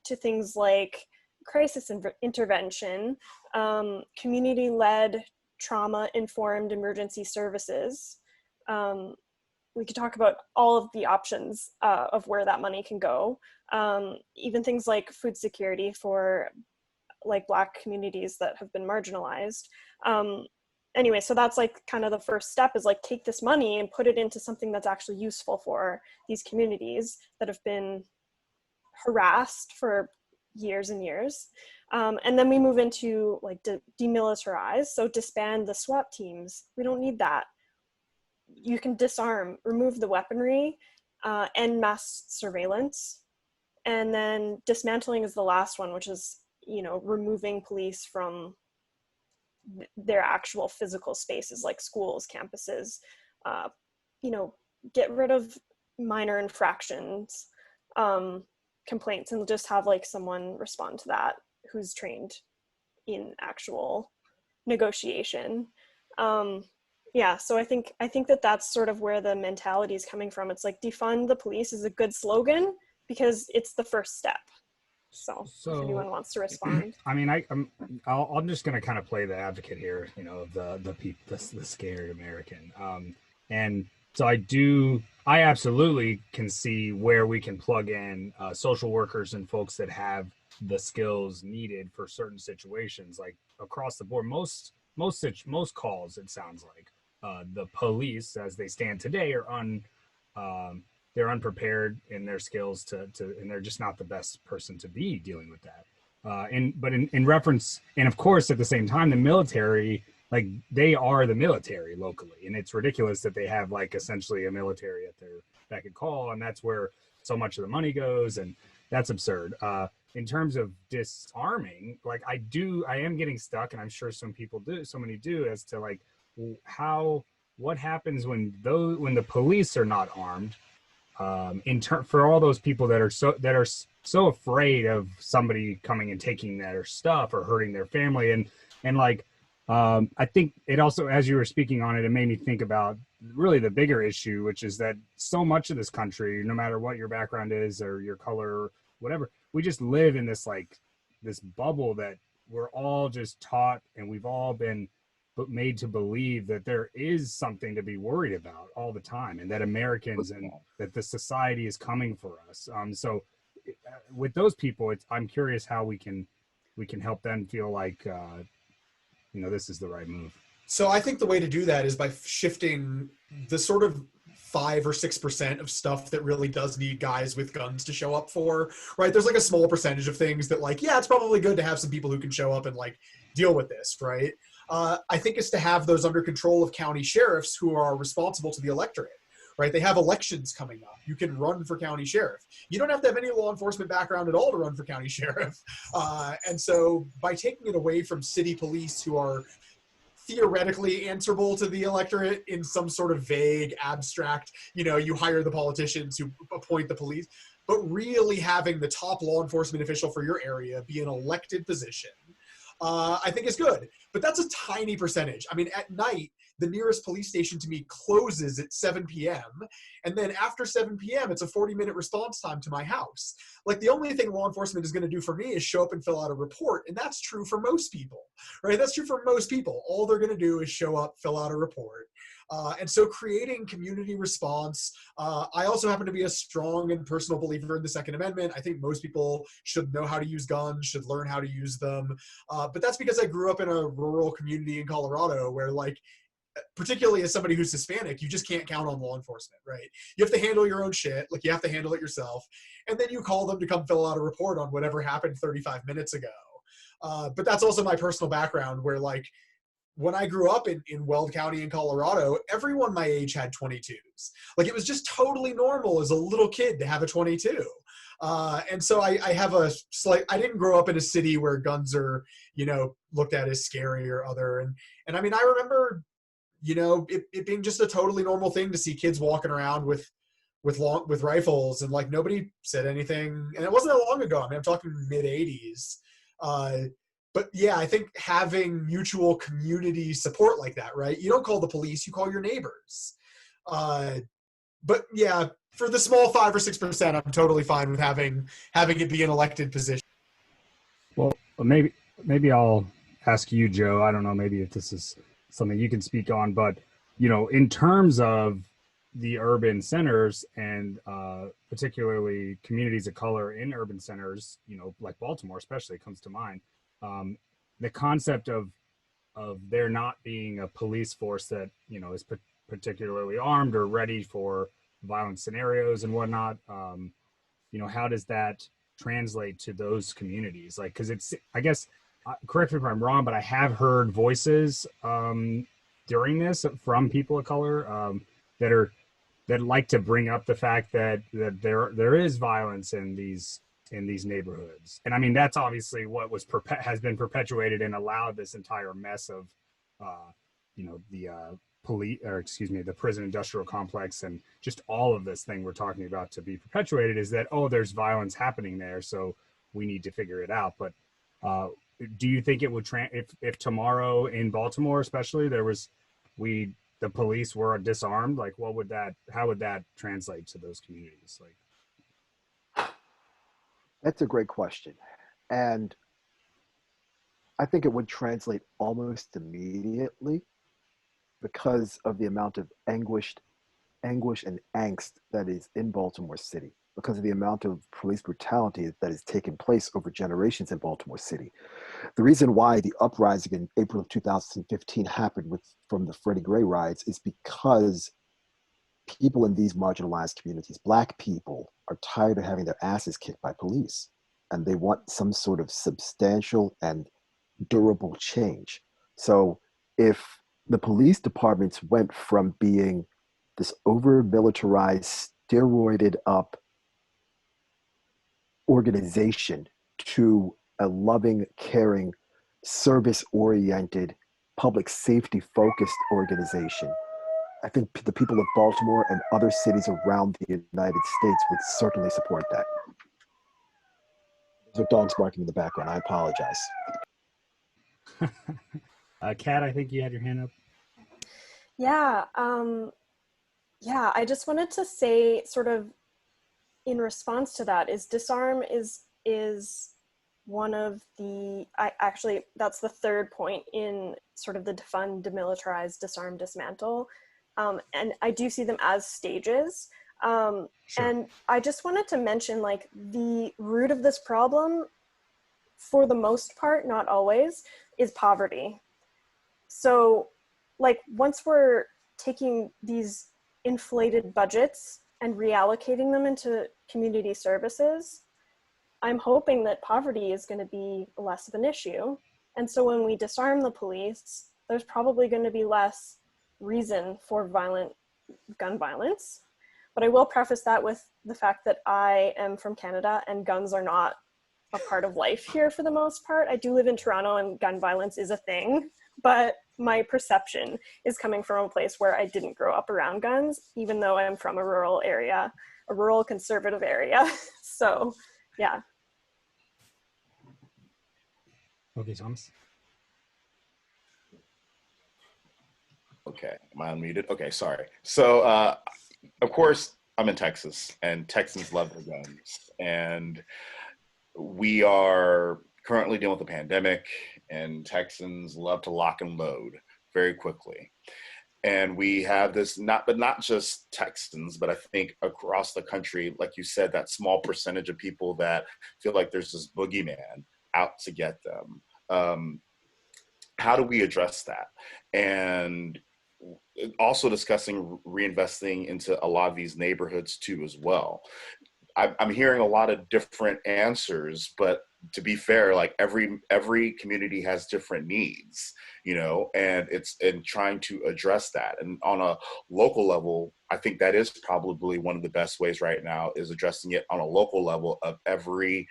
things like crisis intervention, community-led trauma-informed emergency services. We could talk about all of the options of where that money can go. Even things like food security for like Black communities that have been marginalized. Anyway, so that's like kind of the first step, is like take this money and put it into something that's actually useful for these communities that have been harassed for years and years. And then we move into like demilitarize, so disband the SWAT teams. We don't need that. You can disarm, remove the weaponry, end mass surveillance. And then dismantling is the last one, which is, you know, removing police from their actual physical spaces like schools, campuses, you know, get rid of minor infractions, complaints, and just have like someone respond to that who's trained in actual negotiation. Yeah, so I think that that's sort of where the mentality is coming from. It's like defund the police is a good slogan because it's the first step. So if anyone wants to respond. I mean, I'm just going to kind of play the advocate here, you know, the scared American. And so I absolutely can see where we can plug in social workers and folks that have the skills needed for certain situations, like across the board. Most calls, it sounds like, the police as they stand today are they're unprepared in their skills and they're just not the best person to be dealing with that. But in reference, and of course, at the same time, the military, like they are the military locally, and it's ridiculous that they have like essentially a military at their beck and call, and that's where so much of the money goes, and that's absurd. In terms of disarming, like I am getting stuck, and I'm sure so many do, as to like what happens when the police are not armed. For all those people that are so afraid of somebody coming and taking their stuff or hurting their family, and like I think it also, as you were speaking on it, it made me think about really the bigger issue, which is that so much of this country, no matter what your background is or your color or whatever, we just live in this bubble that we're all just taught, and we've all been made to believe that there is something to be worried about all the time, and that Americans and that the society is coming for us. So with those people, I'm curious how we can help them feel like, this is the right move. So I think the way to do that is by shifting the sort of 5 or 6% of stuff that really does need guys with guns to show up for, right? There's like a small percentage of things that like, yeah, it's probably good to have some people who can show up and like deal with this, right? I think it's to have those under control of county sheriffs who are responsible to the electorate, right? They have elections coming up. You can run for county sheriff. You don't have to have any law enforcement background at all to run for county sheriff. And so by taking it away from city police who are theoretically answerable to the electorate in some sort of vague, abstract, you hire the politicians who appoint the police, but really having the top law enforcement official for your area be an elected position, I think is good. But that's a tiny percentage. I mean, at night, the nearest police station to me closes at 7 p.m. And then after 7 p.m., it's a 40-minute response time to my house. Like, the only thing law enforcement is going to do for me is show up and fill out a report. And that's true for most people, right? That's true for most people. All they're going to do is show up, fill out a report. And so creating community response. I also happen to be a strong and personal believer in the Second Amendment. I think most people should know how to use guns, should learn how to use them. But that's because I grew up in a rural community in Colorado where, like, particularly as somebody who's Hispanic, you just can't count on law enforcement, right? You have to handle your own shit. Like, you have to handle it yourself. And then you call them to come fill out a report on whatever happened 35 minutes ago. But that's also my personal background where, like, when I grew up in Weld County in Colorado, everyone my age had 22s. Like, it was just totally normal as a little kid to have a 22. And so I have a slight, I didn't grow up in a city where guns are, you know, looked at as scary or other. And I mean, I remember, you know, it being just a totally normal thing to see kids walking around with rifles, and like nobody said anything. And it wasn't that long ago. I mean, I'm talking mid 80s. But yeah, I think having mutual community support like that, right? You don't call the police, you call your neighbors. But yeah, for the small 5 or 6%, I'm totally fine with having it be an elected position. Well, maybe I'll ask you, Joe. I don't know, maybe if this is something you can speak on, but you know, in terms of the urban centers and particularly communities of color in urban centers, you know, like Baltimore especially comes to mind. The concept of there not being a police force that, you know, is particularly armed or ready for violent scenarios and whatnot, you know, how does that translate to those communities? Like, because it's, I guess, correct me if I'm wrong, but I have heard voices during this from people of color that like to bring up the fact that there is violence in these neighborhoods. And I mean, that's obviously what has been perpetuated and allowed this entire mess of, you know, the prison industrial complex and just all of this thing we're talking about to be perpetuated, is that, oh, there's violence happening there, so we need to figure it out. But do you think it would, if tomorrow in Baltimore, especially, the police were disarmed, like how would that translate to those communities? Like, that's a great question. And I think it would translate almost immediately because of the amount of anguish and angst that is in Baltimore City, because of the amount of police brutality that has taken place over generations in Baltimore City. The reason why the uprising in April of 2015 happened from the Freddie Gray riots is because people in these marginalized communities, Black people, are tired of having their asses kicked by police, and they want some sort of substantial and durable change. So if the police departments went from being this over-militarized, steroided up organization to a loving, caring, service-oriented, public safety-focused organization, I think the people of Baltimore and other cities around the United States would certainly support that. There's dogs barking in the background. I apologize. Kat, I think you had your hand up. Yeah. I just wanted to say, sort of in response to that, is disarm is one of the, that's the third point in sort of the defund, demilitarize, disarm, dismantle. And I do see them as stages. Sure. And I just wanted to mention, like, the root of this problem, for the most part, not always, is poverty. So, like, once we're taking these inflated budgets and reallocating them into community services, I'm hoping that poverty is going to be less of an issue. And so when we disarm the police, there's probably going to be less reason for violent gun violence. But I will preface that with the fact that I am from Canada and guns are not a part of life here for the most part. I do live in Toronto and gun violence is a thing, but my perception is coming from a place where I didn't grow up around guns, even though I'm from a rural area, a rural conservative area. So, yeah. Okay, Thomas. Okay, am I unmuted? Okay, sorry. So, of course, I'm in Texas, and Texans love their guns. And we are currently dealing with a pandemic, and Texans love to lock and load very quickly. And we have this, not just Texans, but I think across the country, like you said, that small percentage of people that feel like there's this boogeyman out to get them. How do we address that? And also discussing reinvesting into a lot of these neighborhoods too as well. I'm hearing a lot of different answers, but to be fair, like every community has different needs, you know, and it's in trying to address that. And on a local level, I think that is probably one of the best ways right now, is addressing it on a local level of every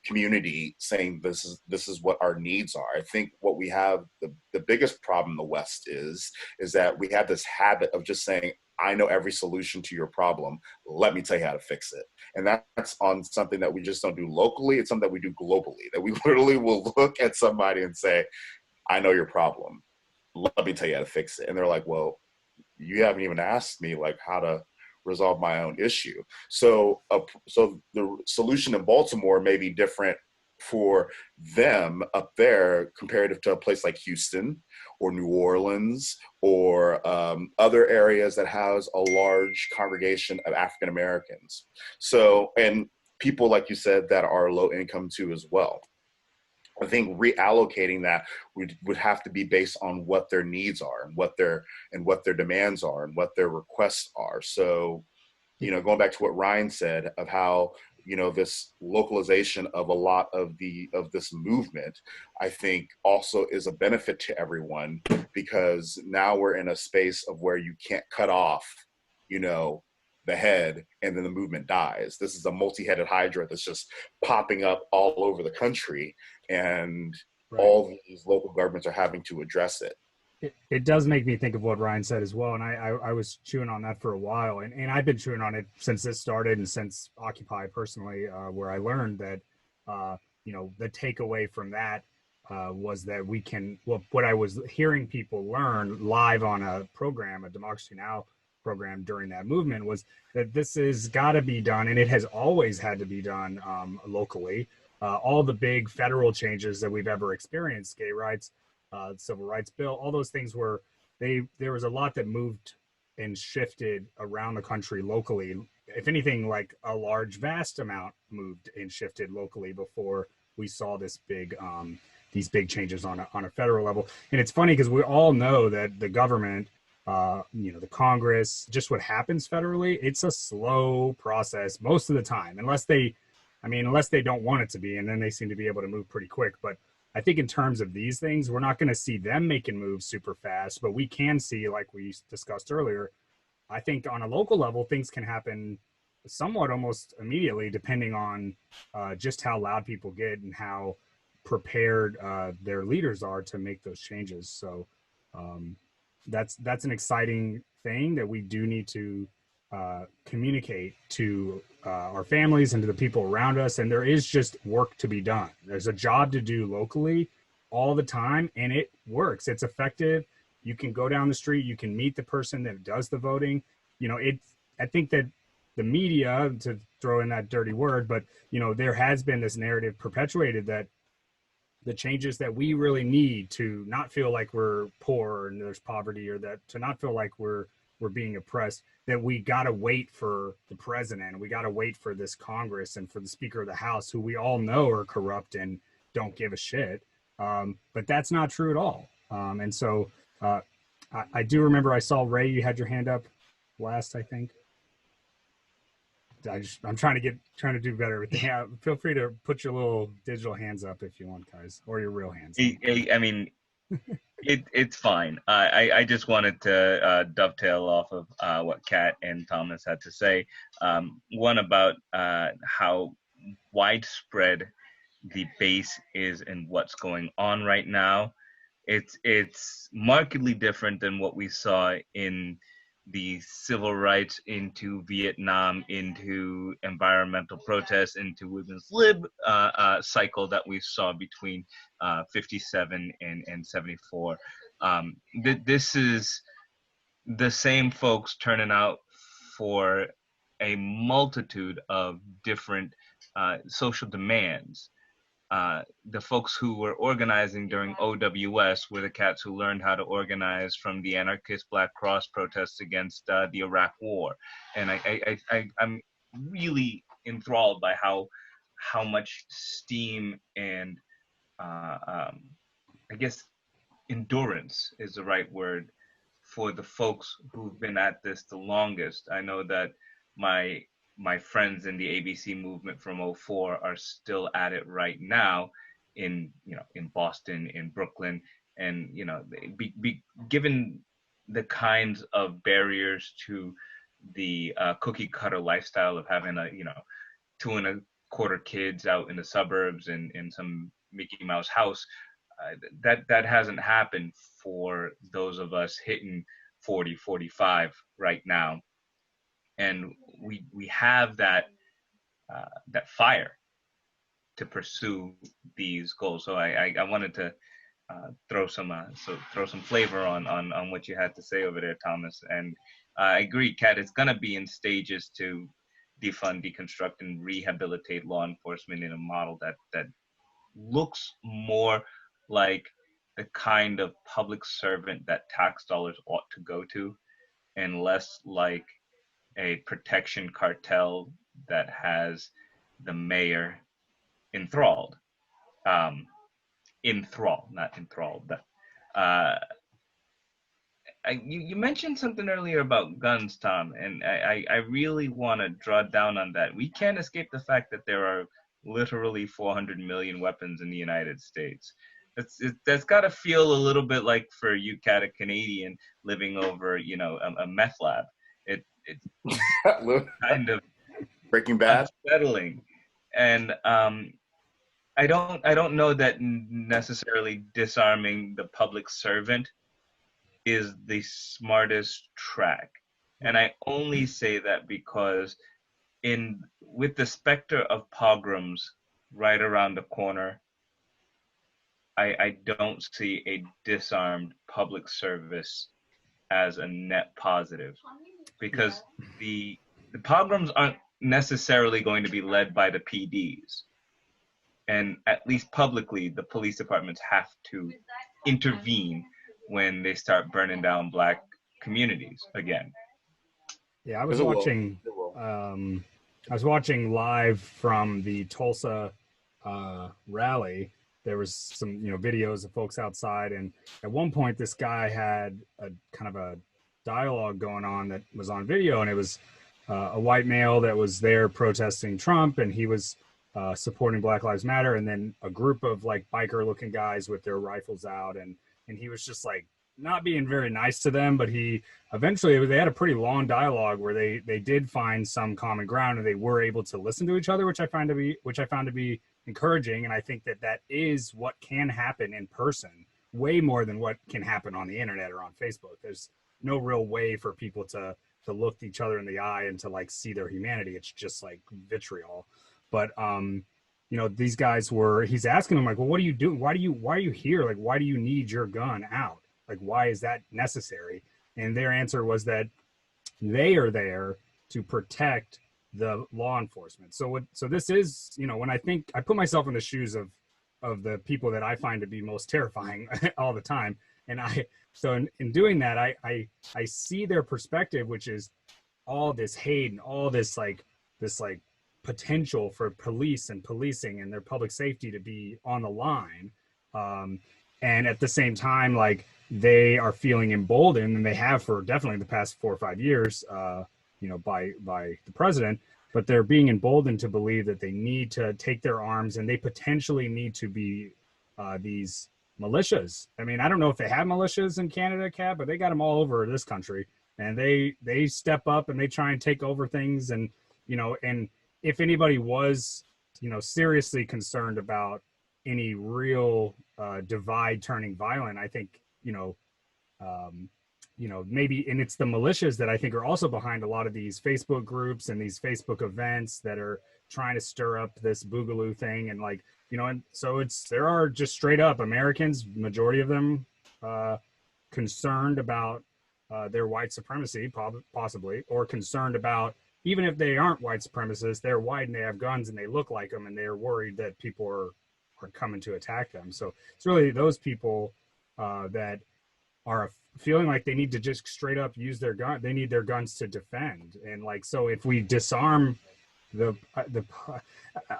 community, saying this is what our needs are. I think what we have, the biggest problem in the West is that we have this habit of just saying, I know every solution to your problem. Let me tell you how to fix it. And that's on something that we just don't do locally. It's something that we do globally, that we literally will look at somebody and say, I know your problem. Let me tell you how to fix it. And they're like, well, you haven't even asked me like how to resolve my own issue. So the solution in Baltimore may be different for them up there comparative to a place like Houston or New Orleans or other areas that has a large congregation of African Americans. So, and people, like you said, that are low income too as well. I think reallocating that would have to be based on what their needs are and what their demands are and what their requests are. So, you know, going back to what Ryan said of how, you know, this localization of a lot of this movement, I think also is a benefit to everyone, because now we're in a space of where you can't cut off, you know, the head and then the movement dies. This is a multi-headed hydra that's just popping up all over the country, and all these local governments are having to address it. It does make me think of what Ryan said as well. And I was chewing on that for a while. And I've been chewing on it since this started and since Occupy personally, where I learned that, you know, the takeaway from that was that we can, what I was hearing people learn live on a program, a Democracy Now! Program during that movement, was that this has got to be done. And it has always had to be done locally. All the big federal changes that we've ever experienced, gay rights, civil rights bill, all those things were, there was a lot that moved and shifted around the country locally. If anything, like a large, vast amount moved and shifted locally before we saw this big, these big changes on a federal level. And it's funny because we all know that the government, you know, the Congress, just what happens federally, it's a slow process most of the time, unless they don't want it to be, and then they seem to be able to move pretty quick. But I think in terms of these things, we're not going to see them making moves super fast, but we can see, like we discussed earlier, I think on a local level, things can happen somewhat almost immediately, depending on just how loud people get and how prepared their leaders are to make those changes. So that's an exciting thing that we do need to communicate to our families and to the people around us. And there is just work to be done. There's a job to do locally all the time, and it works. It's effective. You can go down the street, you can meet the person that does the voting. You know, I think that the media, to throw in that dirty word, but you know, there has been this narrative perpetuated that the changes that we really need to not feel like we're poor and there's poverty, or that to not feel like we're being oppressed, that we got to wait for the president, we got to wait for this Congress and for the Speaker of the House, who we all know are corrupt and don't give a shit. But that's not true at all. And so I do remember I saw Ray, you had your hand up last, I think. I'm trying to do better with the hand. Feel free to put your little digital hands up if you want, guys, or your real hands. I mean, it's fine. I just wanted to dovetail off of what Kat and Thomas had to say. One about how widespread the base is and what's going on right now. It's markedly different than what we saw in the civil rights, into Vietnam, into environmental protests, into women's lib cycle that we saw between 57 and 74. This is the same folks turning out for a multitude of different social demands. The folks who were organizing during OWS were the cats who learned how to organize from the anarchist Black Cross protests against the Iraq War. And I'm really enthralled by how much steam and I guess endurance is the right word for the folks who've been at this the longest. I know that my my friends in the ABC movement from '04 are still at it right now in, in Boston, in Brooklyn, and, given the kinds of barriers to the cookie cutter lifestyle of having a, 2.25 kids out in the suburbs and in some Mickey Mouse house, that hasn't happened for those of us hitting 40, 45 right now. And we have that fire to pursue these goals. So I wanted to throw some flavor on what you had to say over there, Thomas. And I agree, Kat, it's gonna be in stages to defund, deconstruct, and rehabilitate law enforcement in a model that looks more like the kind of public servant that tax dollars ought to go to, and less like a protection cartel that has the mayor enthralled. Enthralled, not enthralled. But you mentioned something earlier about guns, Tom, and I really want to draw down on that. We can't escape the fact that there are literally 400 million weapons in the United States. That's got to feel a little bit like, for you, Kat, a Canadian living over, a meth lab. It's kind of Breaking Bad, unsettling, and I don't know that necessarily disarming the public servant is the smartest track. And I only say that because with the specter of pogroms right around the corner, I don't see a disarmed public service as a net positive, because the pogroms aren't necessarily going to be led by the PDs. And at least publicly, the police departments have to intervene when they start burning down Black communities again. Yeah, I was watching live from the Tulsa rally. There was some, videos of folks outside, and at one point, this guy had a kind of a dialogue going on that was on video, and it was a white male that was there protesting Trump, and he was supporting Black Lives Matter, and then a group of like biker-looking guys with their rifles out, and he was just like not being very nice to them, but he eventually, they had a pretty long dialogue where they did find some common ground, and they were able to listen to each other, which I found to be encouraging. And I think that is what can happen in person way more than what can happen on the internet or on Facebook. There's no real way for people to look each other in the eye and to like see their humanity. It's just like vitriol. But these guys he's asking them like, well, what are you doing? Why are you here? Like, why do you need your gun out? Like, why is that necessary? And their answer was that they are there to protect the law enforcement. So this is, when I put myself in the shoes of the people that I find to be most terrifying all the time. And in doing that, I see their perspective, which is all this hate and all this potential for police and policing and their public safety to be on the line. And at the same time, like, they are feeling emboldened, and they have for definitely the past 4 or 5 years, by the president, but they're being emboldened to believe that they need to take their arms, and they potentially need to be these militias. I mean, I don't know if they have militias in Canada, Kat, but they got them all over this country, and they step up and they try and take over things. And, and if anybody was, seriously concerned about any real divide turning violent, I think, maybe, and it's the militias that I think are also behind a lot of these Facebook groups and these Facebook events that are trying to stir up this boogaloo thing. And like, and so there are just straight up Americans, majority of them, concerned about their white supremacy, possibly, or concerned about, even if they aren't white supremacists, they're white and they have guns and they look like them, and they're worried that people are coming to attack them. So it's really those people that are feeling like they need to just straight up use their gun. They need their guns to defend. And like, so if we disarm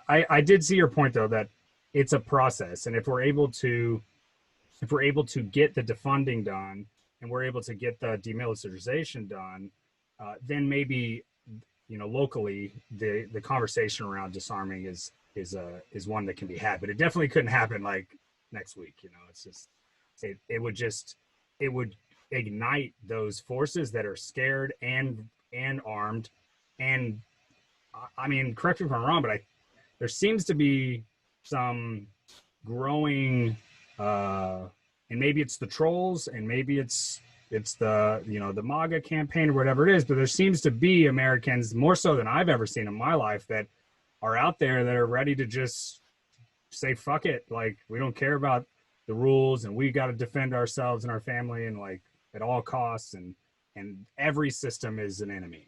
I did see your point though, that it's a process. And if we're able to get the defunding done, and we're able to get the demilitarization done, then maybe locally, the conversation around disarming is one that can be had, but it definitely couldn't happen like next week. It's just it would ignite those forces that are scared and armed. And I mean, correct me if I'm wrong, but there seems to be some growing, and maybe it's the trolls, and maybe it's the the MAGA campaign or whatever it is, but there seems to be Americans, more so than I've ever seen in my life, that are out there that are ready to just say fuck it, like we don't care about the rules, and we got to defend ourselves and our family, and like at all costs, and every system is an enemy.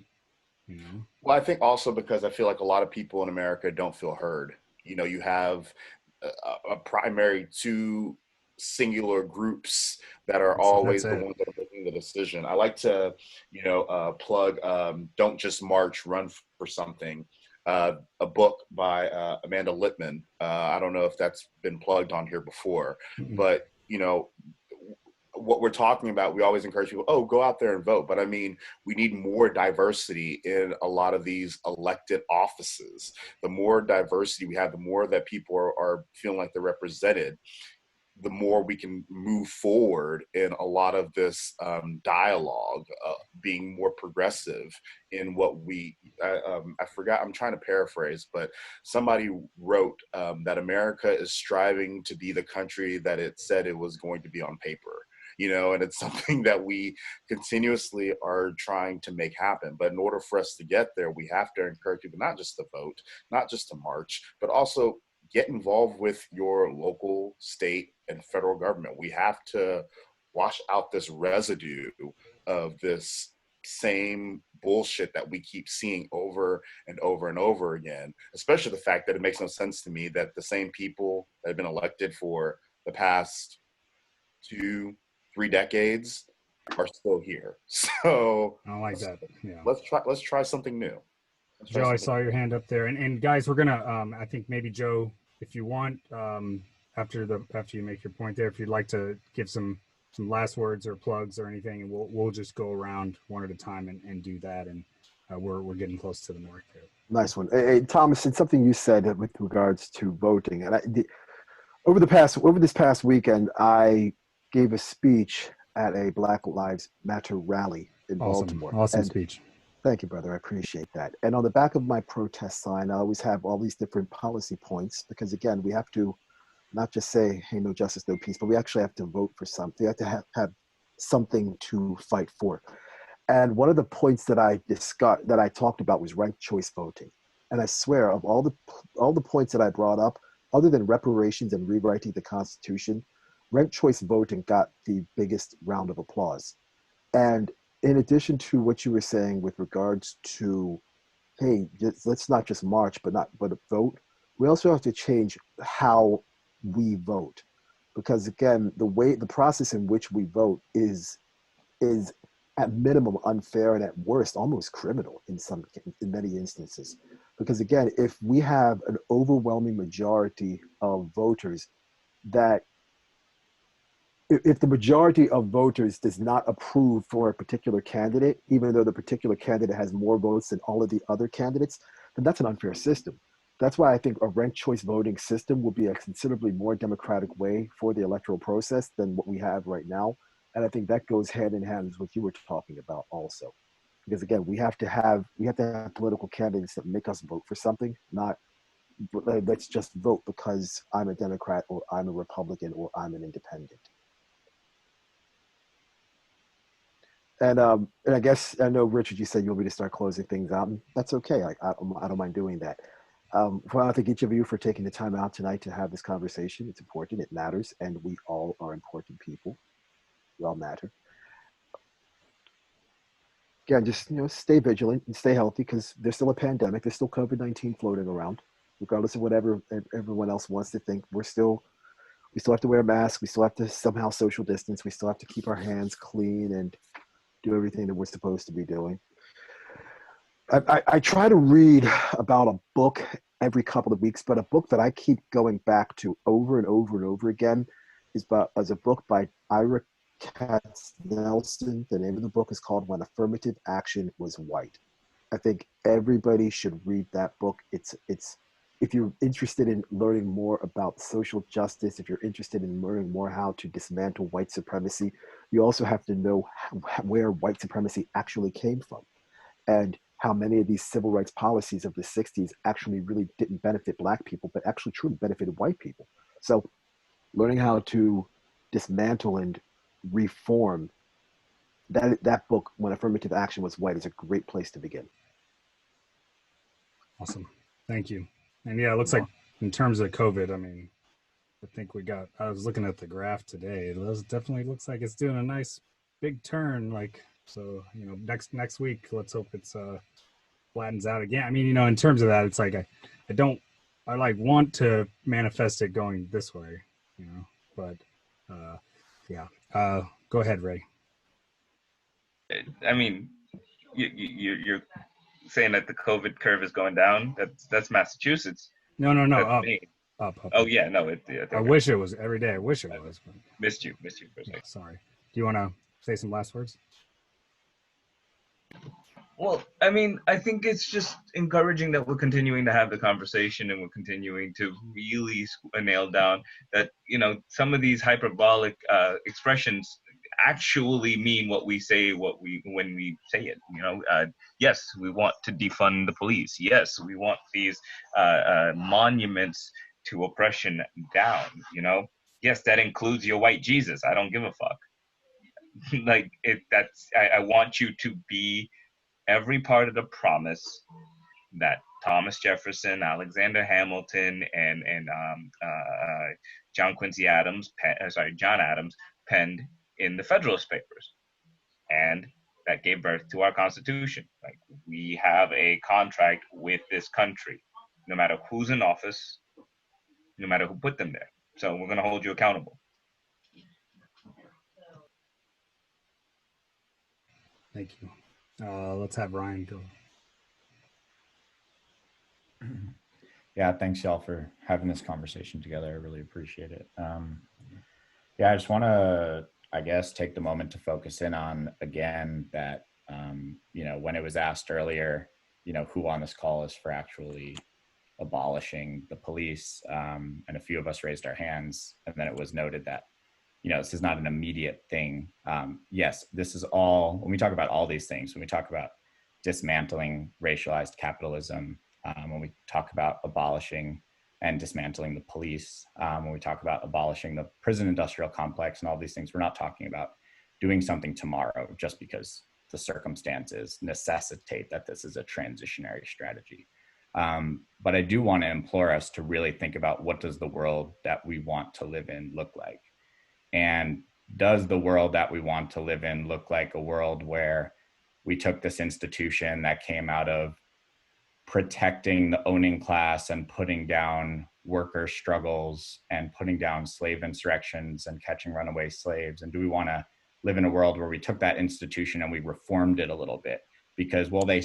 Well, I think also because I feel like a lot of people in America don't feel heard. You have a primary two singular groups that are always the ones that are making the decision. I like to, plug Don't Just March, Run for Something, a book by Amanda Littman. I don't know if that's been plugged on here before, but, what we're talking about, we always encourage people, go out there and vote. But I mean, we need more diversity in a lot of these elected offices. The more diversity we have, the more that people are feeling like they're represented, the more we can move forward in a lot of this dialogue, being more progressive in what I forgot, I'm trying to paraphrase, but somebody wrote that America is striving to be the country that it said it was going to be on paper. And it's something that we continuously are trying to make happen. But in order for us to get there, we have to encourage people not just to vote, not just to march, but also get involved with your local, state, and federal government. We have to wash out this residue of this same bullshit that we keep seeing over and over and over again, especially the fact that it makes no sense to me that the same people that have been elected for the past 2-3 decades are still here. So I don't like that. Yeah. Let's try something new. Joe, I saw your hand up there, and guys, we're gonna I think maybe Joe, if you want, after you make your point there, if you'd like to give some last words or plugs or anything, and we'll just go around one at a time and do that, and we're getting close to the mark there. Nice one. Hey, Thomas, it's something you said with regards to voting, and over this past weekend, I gave a speech at a Black Lives Matter rally in Baltimore. Awesome speech. Thank you, brother. I appreciate that. And on the back of my protest sign, I always have all these different policy points because, again, we have to not just say, hey, no justice, no peace, but we actually have to vote for something. We have to have something to fight for. And one of the points that I talked about was ranked choice voting. And I swear, of all the points that I brought up, other than reparations and rewriting the Constitution, ranked choice voting got the biggest round of applause. And in addition to what you were saying with regards to, hey, let's not just march, but vote, we also have to change how we vote. Because again, the process in which we vote is at minimum unfair and at worst almost criminal in many instances. Because again, if we have an overwhelming majority of voters if the majority of voters does not approve for a particular candidate, even though the particular candidate has more votes than all of the other candidates, then that's an unfair system. That's why I think a ranked choice voting system will be a considerably more democratic way for the electoral process than what we have right now. And I think that goes hand in hand with what you were talking about also. Because again, we have to have political candidates that make us vote for something, not let's just vote because I'm a Democrat or I'm a Republican or I'm an independent. And I guess, I know, Richard, you said you want me to start closing things out. And that's okay. I don't mind doing that. Well, I thank each of you for taking the time out tonight to have this conversation. It's important. It matters. And we all are important people. We all matter. Again, just stay vigilant and stay healthy because there's still a pandemic. There's still COVID-19 floating around. Regardless of whatever everyone else wants to think, we still have to wear masks. We still have to somehow social distance. We still have to keep our hands clean and do everything that we're supposed to be doing. I try to read about a book every couple of weeks, but a book that I keep going back to over and over and over again is a book by Ira Katznelson. The name of the book is called When Affirmative Action Was White. I think everybody should read that book. It's if you're interested in learning more about social justice, if you're interested in learning more how to dismantle white supremacy, you also have to know where white supremacy actually came from and how many of these civil rights policies of the 60s actually really didn't benefit Black people, but actually truly benefited white people. So learning how to dismantle and reform, that book, When Affirmative Action Was White, is a great place to begin. Awesome. Thank you. And yeah, it looks like in terms of COVID, I mean, I think I was looking at the graph today. It definitely looks like it's doing a nice big turn. Like, so, next week, let's hope it's flattens out again. I mean, in terms of that, it's like, I want to manifest it going this way, but yeah. Go ahead, Ray. I mean, you're saying that the COVID curve is going down. That's Massachusetts. No, up. Oh yeah, no. I wish it was every day. I wish it was. But... Missed you for a second. Sorry. Do you want to say some last words? Well, I mean, I think it's just encouraging that we're continuing to have the conversation and we're continuing to really nail down that, some of these hyperbolic expressions actually mean what we say, when we say it. Yes, we want to defund the police. Yes, we want these monuments to oppression down. Yes, that includes your white Jesus. I don't give a fuck. I want you to be every part of the promise that Thomas Jefferson, Alexander Hamilton, and John Adams penned in the Federalist Papers, and that gave birth to our Constitution. Like, we have a contract with this country, no matter who's in office, no matter who put them there. So we're going to hold you accountable. Thank you. Let's have Ryan go. Yeah, thanks y'all for having this conversation together. I really appreciate it. I just want to, take the moment to focus in on, again, that, when it was asked earlier, who on this call is for actually abolishing the police, and a few of us raised our hands, and then it was noted that, this is not an immediate thing. Yes, this is all, when we talk about all these things, when we talk about dismantling racialized capitalism, when we talk about abolishing and dismantling the police, when we talk about abolishing the prison industrial complex and all these things, we're not talking about doing something tomorrow just because the circumstances necessitate that this is a transitionary strategy. But I do want to implore us to really think about, what does the world that we want to live in look like? And does the world that we want to live in look like a world where we took this institution that came out of protecting the owning class and putting down worker struggles and putting down slave insurrections and catching runaway slaves? And do we want to live in a world where we took that institution and we reformed it a little bit? Because, well, they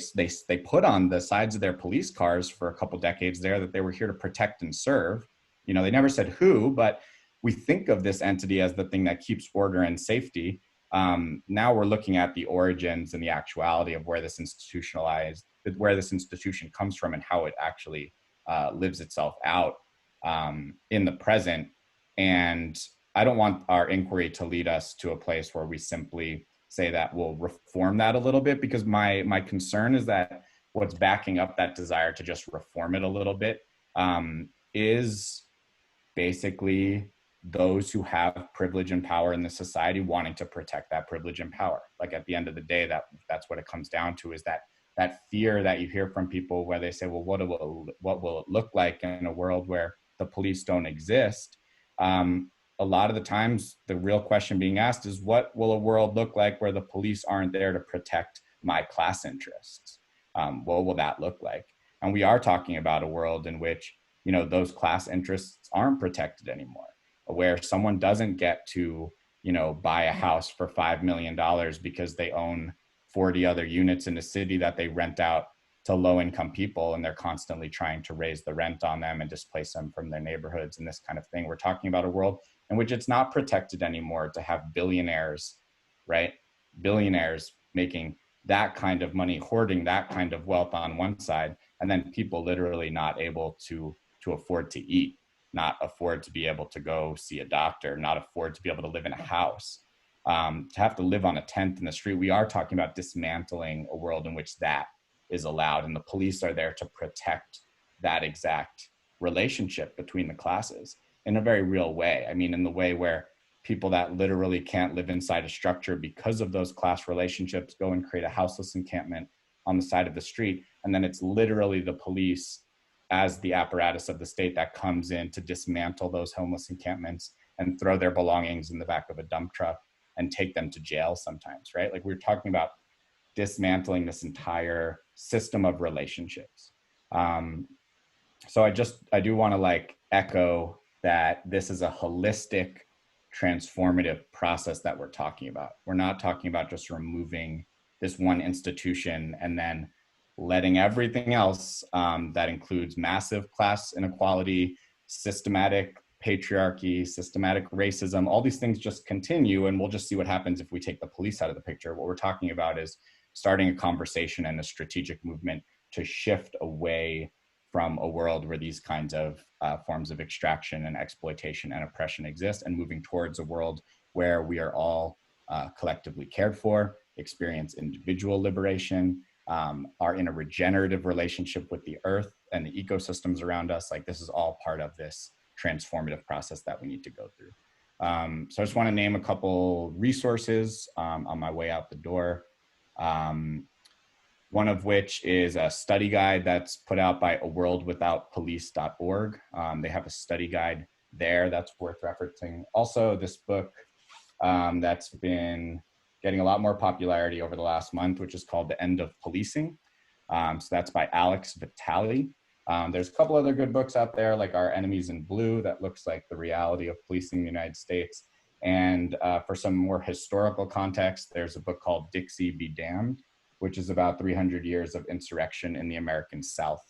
put on the sides of their police cars for a couple decades there that they were here to protect and serve. They never said who, but we think of this entity as the thing that keeps order and safety. Now we're looking at the origins and the actuality of where this institution comes from and how it actually lives itself out in the present. And I don't want our inquiry to lead us to a place where we simply say that we'll reform that a little bit, because my concern is that what's backing up that desire to just reform it a little bit is basically those who have privilege and power in the society wanting to protect that privilege and power. Like, at the end of the day, that's what it comes down to, is that fear that you hear from people where they say, well, what will it look like in a world where the police don't exist? A lot of the times the real question being asked is, what will a world look like where the police aren't there to protect my class interests? What will that look like? And we are talking about a world in which, those class interests aren't protected anymore, where someone doesn't get to, buy a house for $5 million because they own 40 other units in a city that they rent out to low-income people, and they're constantly trying to raise the rent on them and displace them from their neighborhoods and this kind of thing. We're talking about a world in which it's not protected anymore to have billionaires, right? Billionaires making that kind of money, hoarding that kind of wealth on one side, and then people literally not able to afford to eat, not afford to be able to go see a doctor, not afford to be able to live in a house, to have to live on a tent in the street. We are talking about dismantling a world in which that is allowed, and the police are there to protect that exact relationship between the classes in a very real way. I mean, in the way where people that literally can't live inside a structure because of those class relationships go and create a houseless encampment on the side of the street. And then it's literally the police as the apparatus of the state that comes in to dismantle those homeless encampments and throw their belongings in the back of a dump truck and take them to jail sometimes, right? Like, we're talking about dismantling this entire system of relationships. So I do want to like echo that this is a holistic, transformative process that we're talking about. We're not talking about just removing this one institution and then letting everything else that includes massive class inequality, systematic patriarchy, systematic racism, all these things just continue, and we'll just see what happens if we take the police out of the picture. What we're talking about is starting a conversation and a strategic movement to shift away from a world where these kinds of forms of extraction and exploitation and oppression exist, and moving towards a world where we are all collectively cared for, experience individual liberation, are in a regenerative relationship with the earth and the ecosystems around us. Like, this is all part of this transformative process that we need to go through. So I just want to name a couple resources on my way out the door. One of which is a study guide that's put out by aworldwithoutpolice.org. They have a study guide there that's worth referencing. Also, this book that's been getting a lot more popularity over the last month, which is called The End of Policing. So that's by Alex Vitale. There's a couple other good books out there, like Our Enemies in Blue, that looks like the reality of policing in the United States. And for some more historical context, there's a book called Dixie Be Damned, which is about 300 years of insurrection in the American South,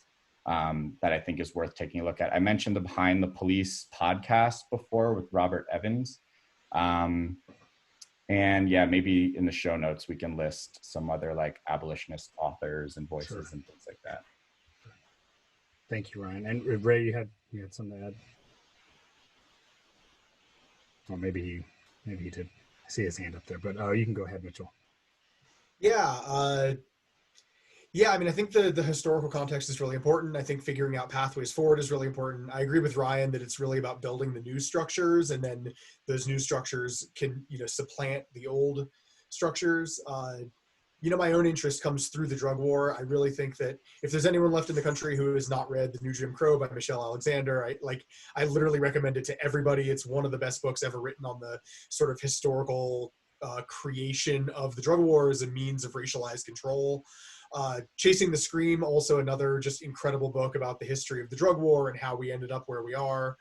that I think is worth taking a look at. I mentioned the Behind the Police podcast before with Robert Evans. And yeah, maybe in the show notes, we can list some other like abolitionist authors and voices and things like that. Thank you, Ryan. And Ray, you had something to add? Or maybe he did. I see his hand up there, but you can go ahead, Mitchell. Yeah, I mean, I think the historical context is really important. I think figuring out pathways forward is really important. I agree with Ryan that it's really about building the new structures, and then those new structures can, supplant the old structures. My own interest comes through the drug war. I really think that if there's anyone left in the country who has not read The New Jim Crow by Michelle Alexander, I literally recommend it to everybody. It's one of the best books ever written on the sort of historical creation of the drug war as a means of racialized control. Chasing the Scream, also another just incredible book about the history of the drug war and how we ended up where we are.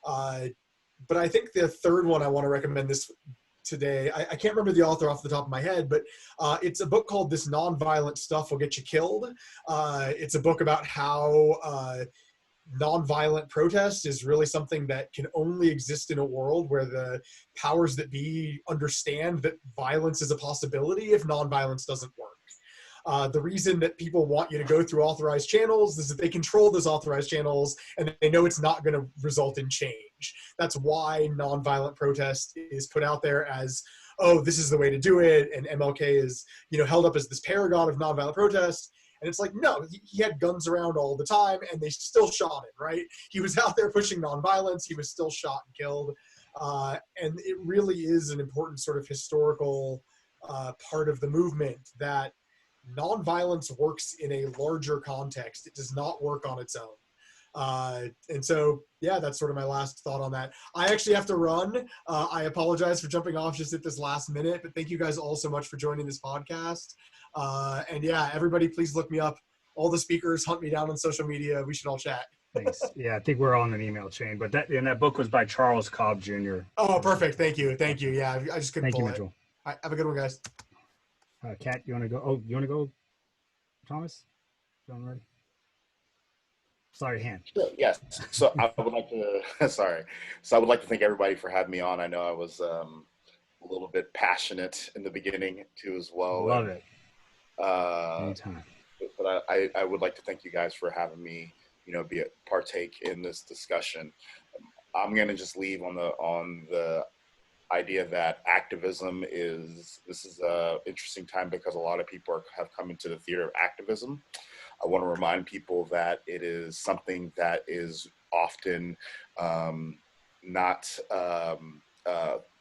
But I think the third one I want to recommend this today, I can't remember the author off the top of my head, but it's a book called This Nonviolent Stuff Will Get You Killed. It's a book about how nonviolent protest is really something that can only exist in a world where the powers that be understand that violence is a possibility if nonviolence doesn't work. The reason that people want you to go through authorized channels is that they control those authorized channels and they know it's not going to result in change. That's why nonviolent protest is put out there as, oh, this is the way to do it. And MLK is, held up as this paragon of nonviolent protest. And it's like, no, he had guns around all the time and they still shot him, right? He was out there pushing nonviolence. He was still shot and killed. And it really is an important sort of historical part of the movement that nonviolence works in a larger context. It does not work on its own. And so, yeah, that's sort of my last thought on that. I actually have to run. I apologize for jumping off just at this last minute, but thank you guys all so much for joining this podcast. And yeah, everybody, please look me up. All the speakers, hunt me down on social media. We should all chat. Thanks. Yeah, I think we're on an email chain, but that book was by Charles Cobb Jr. Oh, perfect. Thank you. Yeah, I just couldn't pull it. Mitchell. All right, have a good one, guys. Kat, you want to go? Oh, you want to go, Thomas? John, ready? Sorry, hand. Sure, yes. So I would like to. Sorry. So I would like to thank everybody for having me on. I know I was a little bit passionate in the beginning too, as well. Love it. Anytime. But I would like to thank you guys for having me, partake in this discussion. I'm going to just leave on the idea that activism this is a interesting time because a lot of people have come into the theater of activism. I want to remind people that it is something that is often not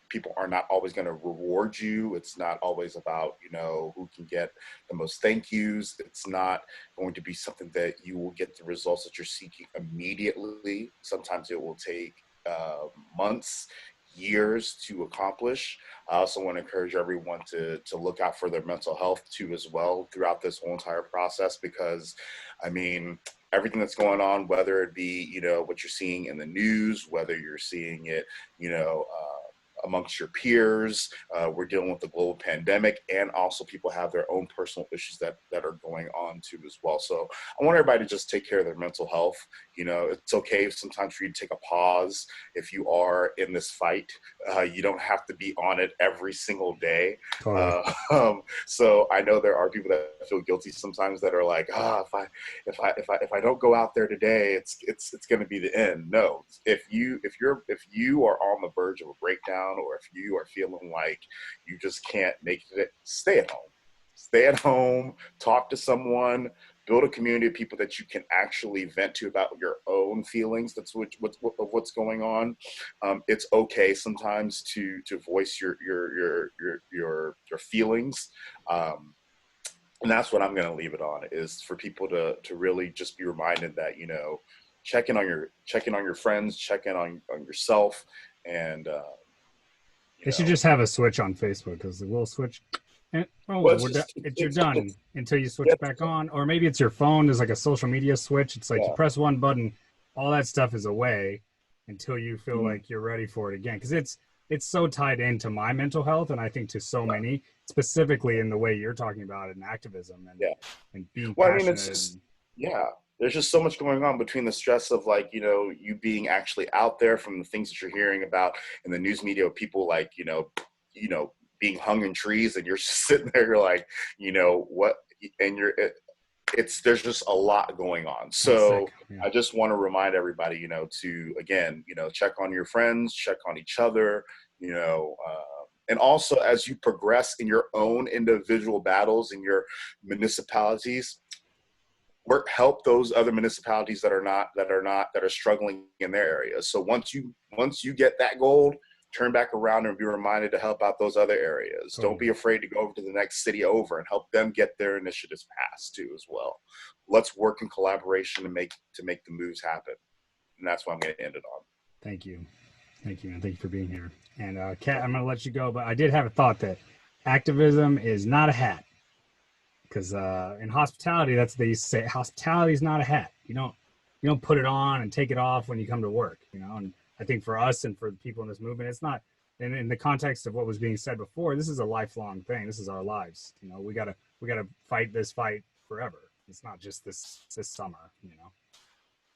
people are not always going to reward you. It's not always about, who can get the most thank yous. It's not going to be something that you will get the results that you're seeking immediately. Sometimes it will take months, years to accomplish. I also want to encourage everyone to look out for their mental health too as well throughout this whole entire process, because everything that's going on, whether it be, what you're seeing in the news, whether you're seeing it, amongst your peers, we're dealing with the global pandemic, and also people have their own personal issues that are going on too as well. So I want everybody to just take care of their mental health. It's okay sometimes for you to take a pause if you are in this fight. You don't have to be on it every single day. Totally. So I know there are people that feel guilty sometimes that are like, if I don't go out there today, it's going to be the end. No, if you are on the verge of a breakdown, or if you are feeling like you just can't make it, stay at home. Stay at home, talk to someone, build a community of people that you can actually vent to about your own feelings. That's what's going on. It's okay sometimes to voice your feelings. And that's what I'm going to leave it on, is for people to really just be reminded that, check in on your friends, check in on yourself, and they should just have a switch on Facebook, because it will switch. And, you're done until you switch back on. Or maybe it's your phone. There's like a social media switch. It's like you press one button, all that stuff is away until you feel like you're ready for it again. Because it's so tied into my mental health, and I think to so many, specifically in the way you're talking about it in activism and being passionate. There's just so much going on between the stress of you being actually out there, from the things that you're hearing about in the news media, people being hung in trees, and you're just sitting there, you're like, what, and there's just a lot going on. So I just want to remind everybody, to, again, check on your friends, check on each other, and also as you progress in your own individual battles in your municipalities, help those other municipalities that are struggling in their areas. So once you get that gold, turn back around and be reminded to help out those other areas. Don't be afraid to go over to the next city over and help them get their initiatives passed too as well. Let's work in collaboration to make the moves happen. And that's what I'm going to end it on. Thank you, man. Thank you for being here. And Kat, I'm going to let you go, but I did have a thought that activism is not a hat. Because in hospitality, that's what they used to say. Hospitality is not a hat. You don't put it on and take it off when you come to work. And I think for us and for the people in this movement, it's not. And in the context of what was being said before, this is a lifelong thing. This is our lives. We gotta fight this fight forever. It's not just this summer.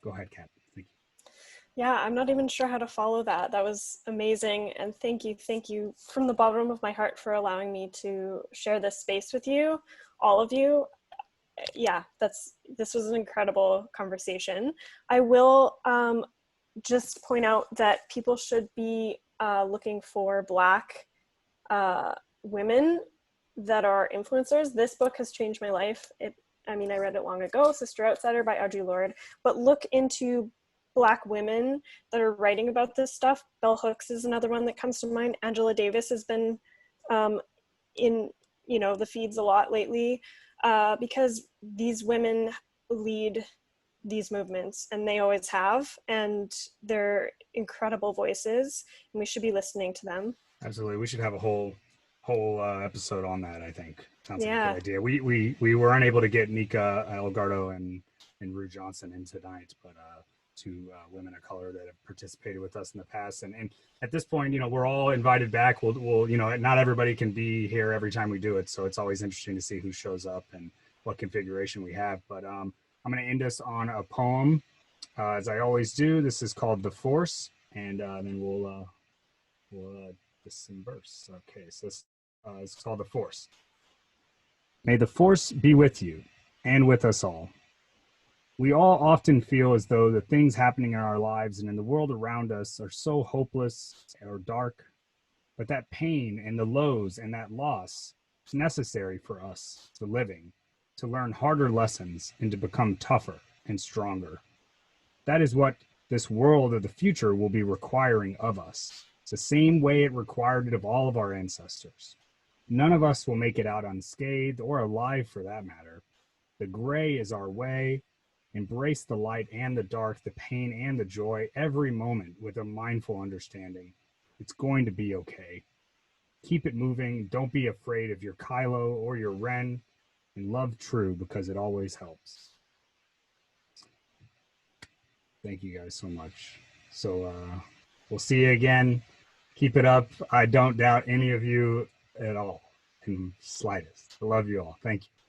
Go ahead, Kat. Thank you. Yeah, I'm not even sure how to follow that. That was amazing, and thank you from the bottom of my heart for allowing me to share this space with you, all of you. Yeah, this was an incredible conversation. I will just point out that people should be looking for Black women that are influencers. This book has changed my life. I read it long ago, Sister Outsider by Audre Lorde, but look into Black women that are writing about this stuff. Bell Hooks is another one that comes to mind. Angela Davis has been in the feeds a lot lately, because these women lead these movements, and they always have, and they're incredible voices, and we should be listening to them. Absolutely. We should have a whole episode on that, I think. Sounds like a good idea. We were unable to get Nika Elgardo and Rue Johnson in tonight, but two women of color that have participated with us in the past, and at this point, we're all invited back. We'll not everybody can be here every time we do it, so it's always interesting to see who shows up and what configuration we have. But I'm going to end us on a poem, as I always do. This is called "The Force," and then we'll disperse. Okay, so this is called "The Force." May the force be with you and with us all. We all often feel as though the things happening in our lives and in the world around us are so hopeless or dark, but that pain and the lows and that loss is necessary for us to living, to learn harder lessons and to become tougher and stronger. That is what this world of the future will be requiring of us. It's the same way it required it of all of our ancestors. None of us will make it out unscathed or alive for that matter. The gray is our way. Embrace the light and the dark, the pain and the joy, every moment with a mindful understanding. It's going to be okay. Keep it moving. Don't be afraid of your Kylo or your Ren, and love true because it always helps. Thank you guys so much. So we'll see you again. Keep it up. I don't doubt any of you at all in the slightest. I love you all. Thank you.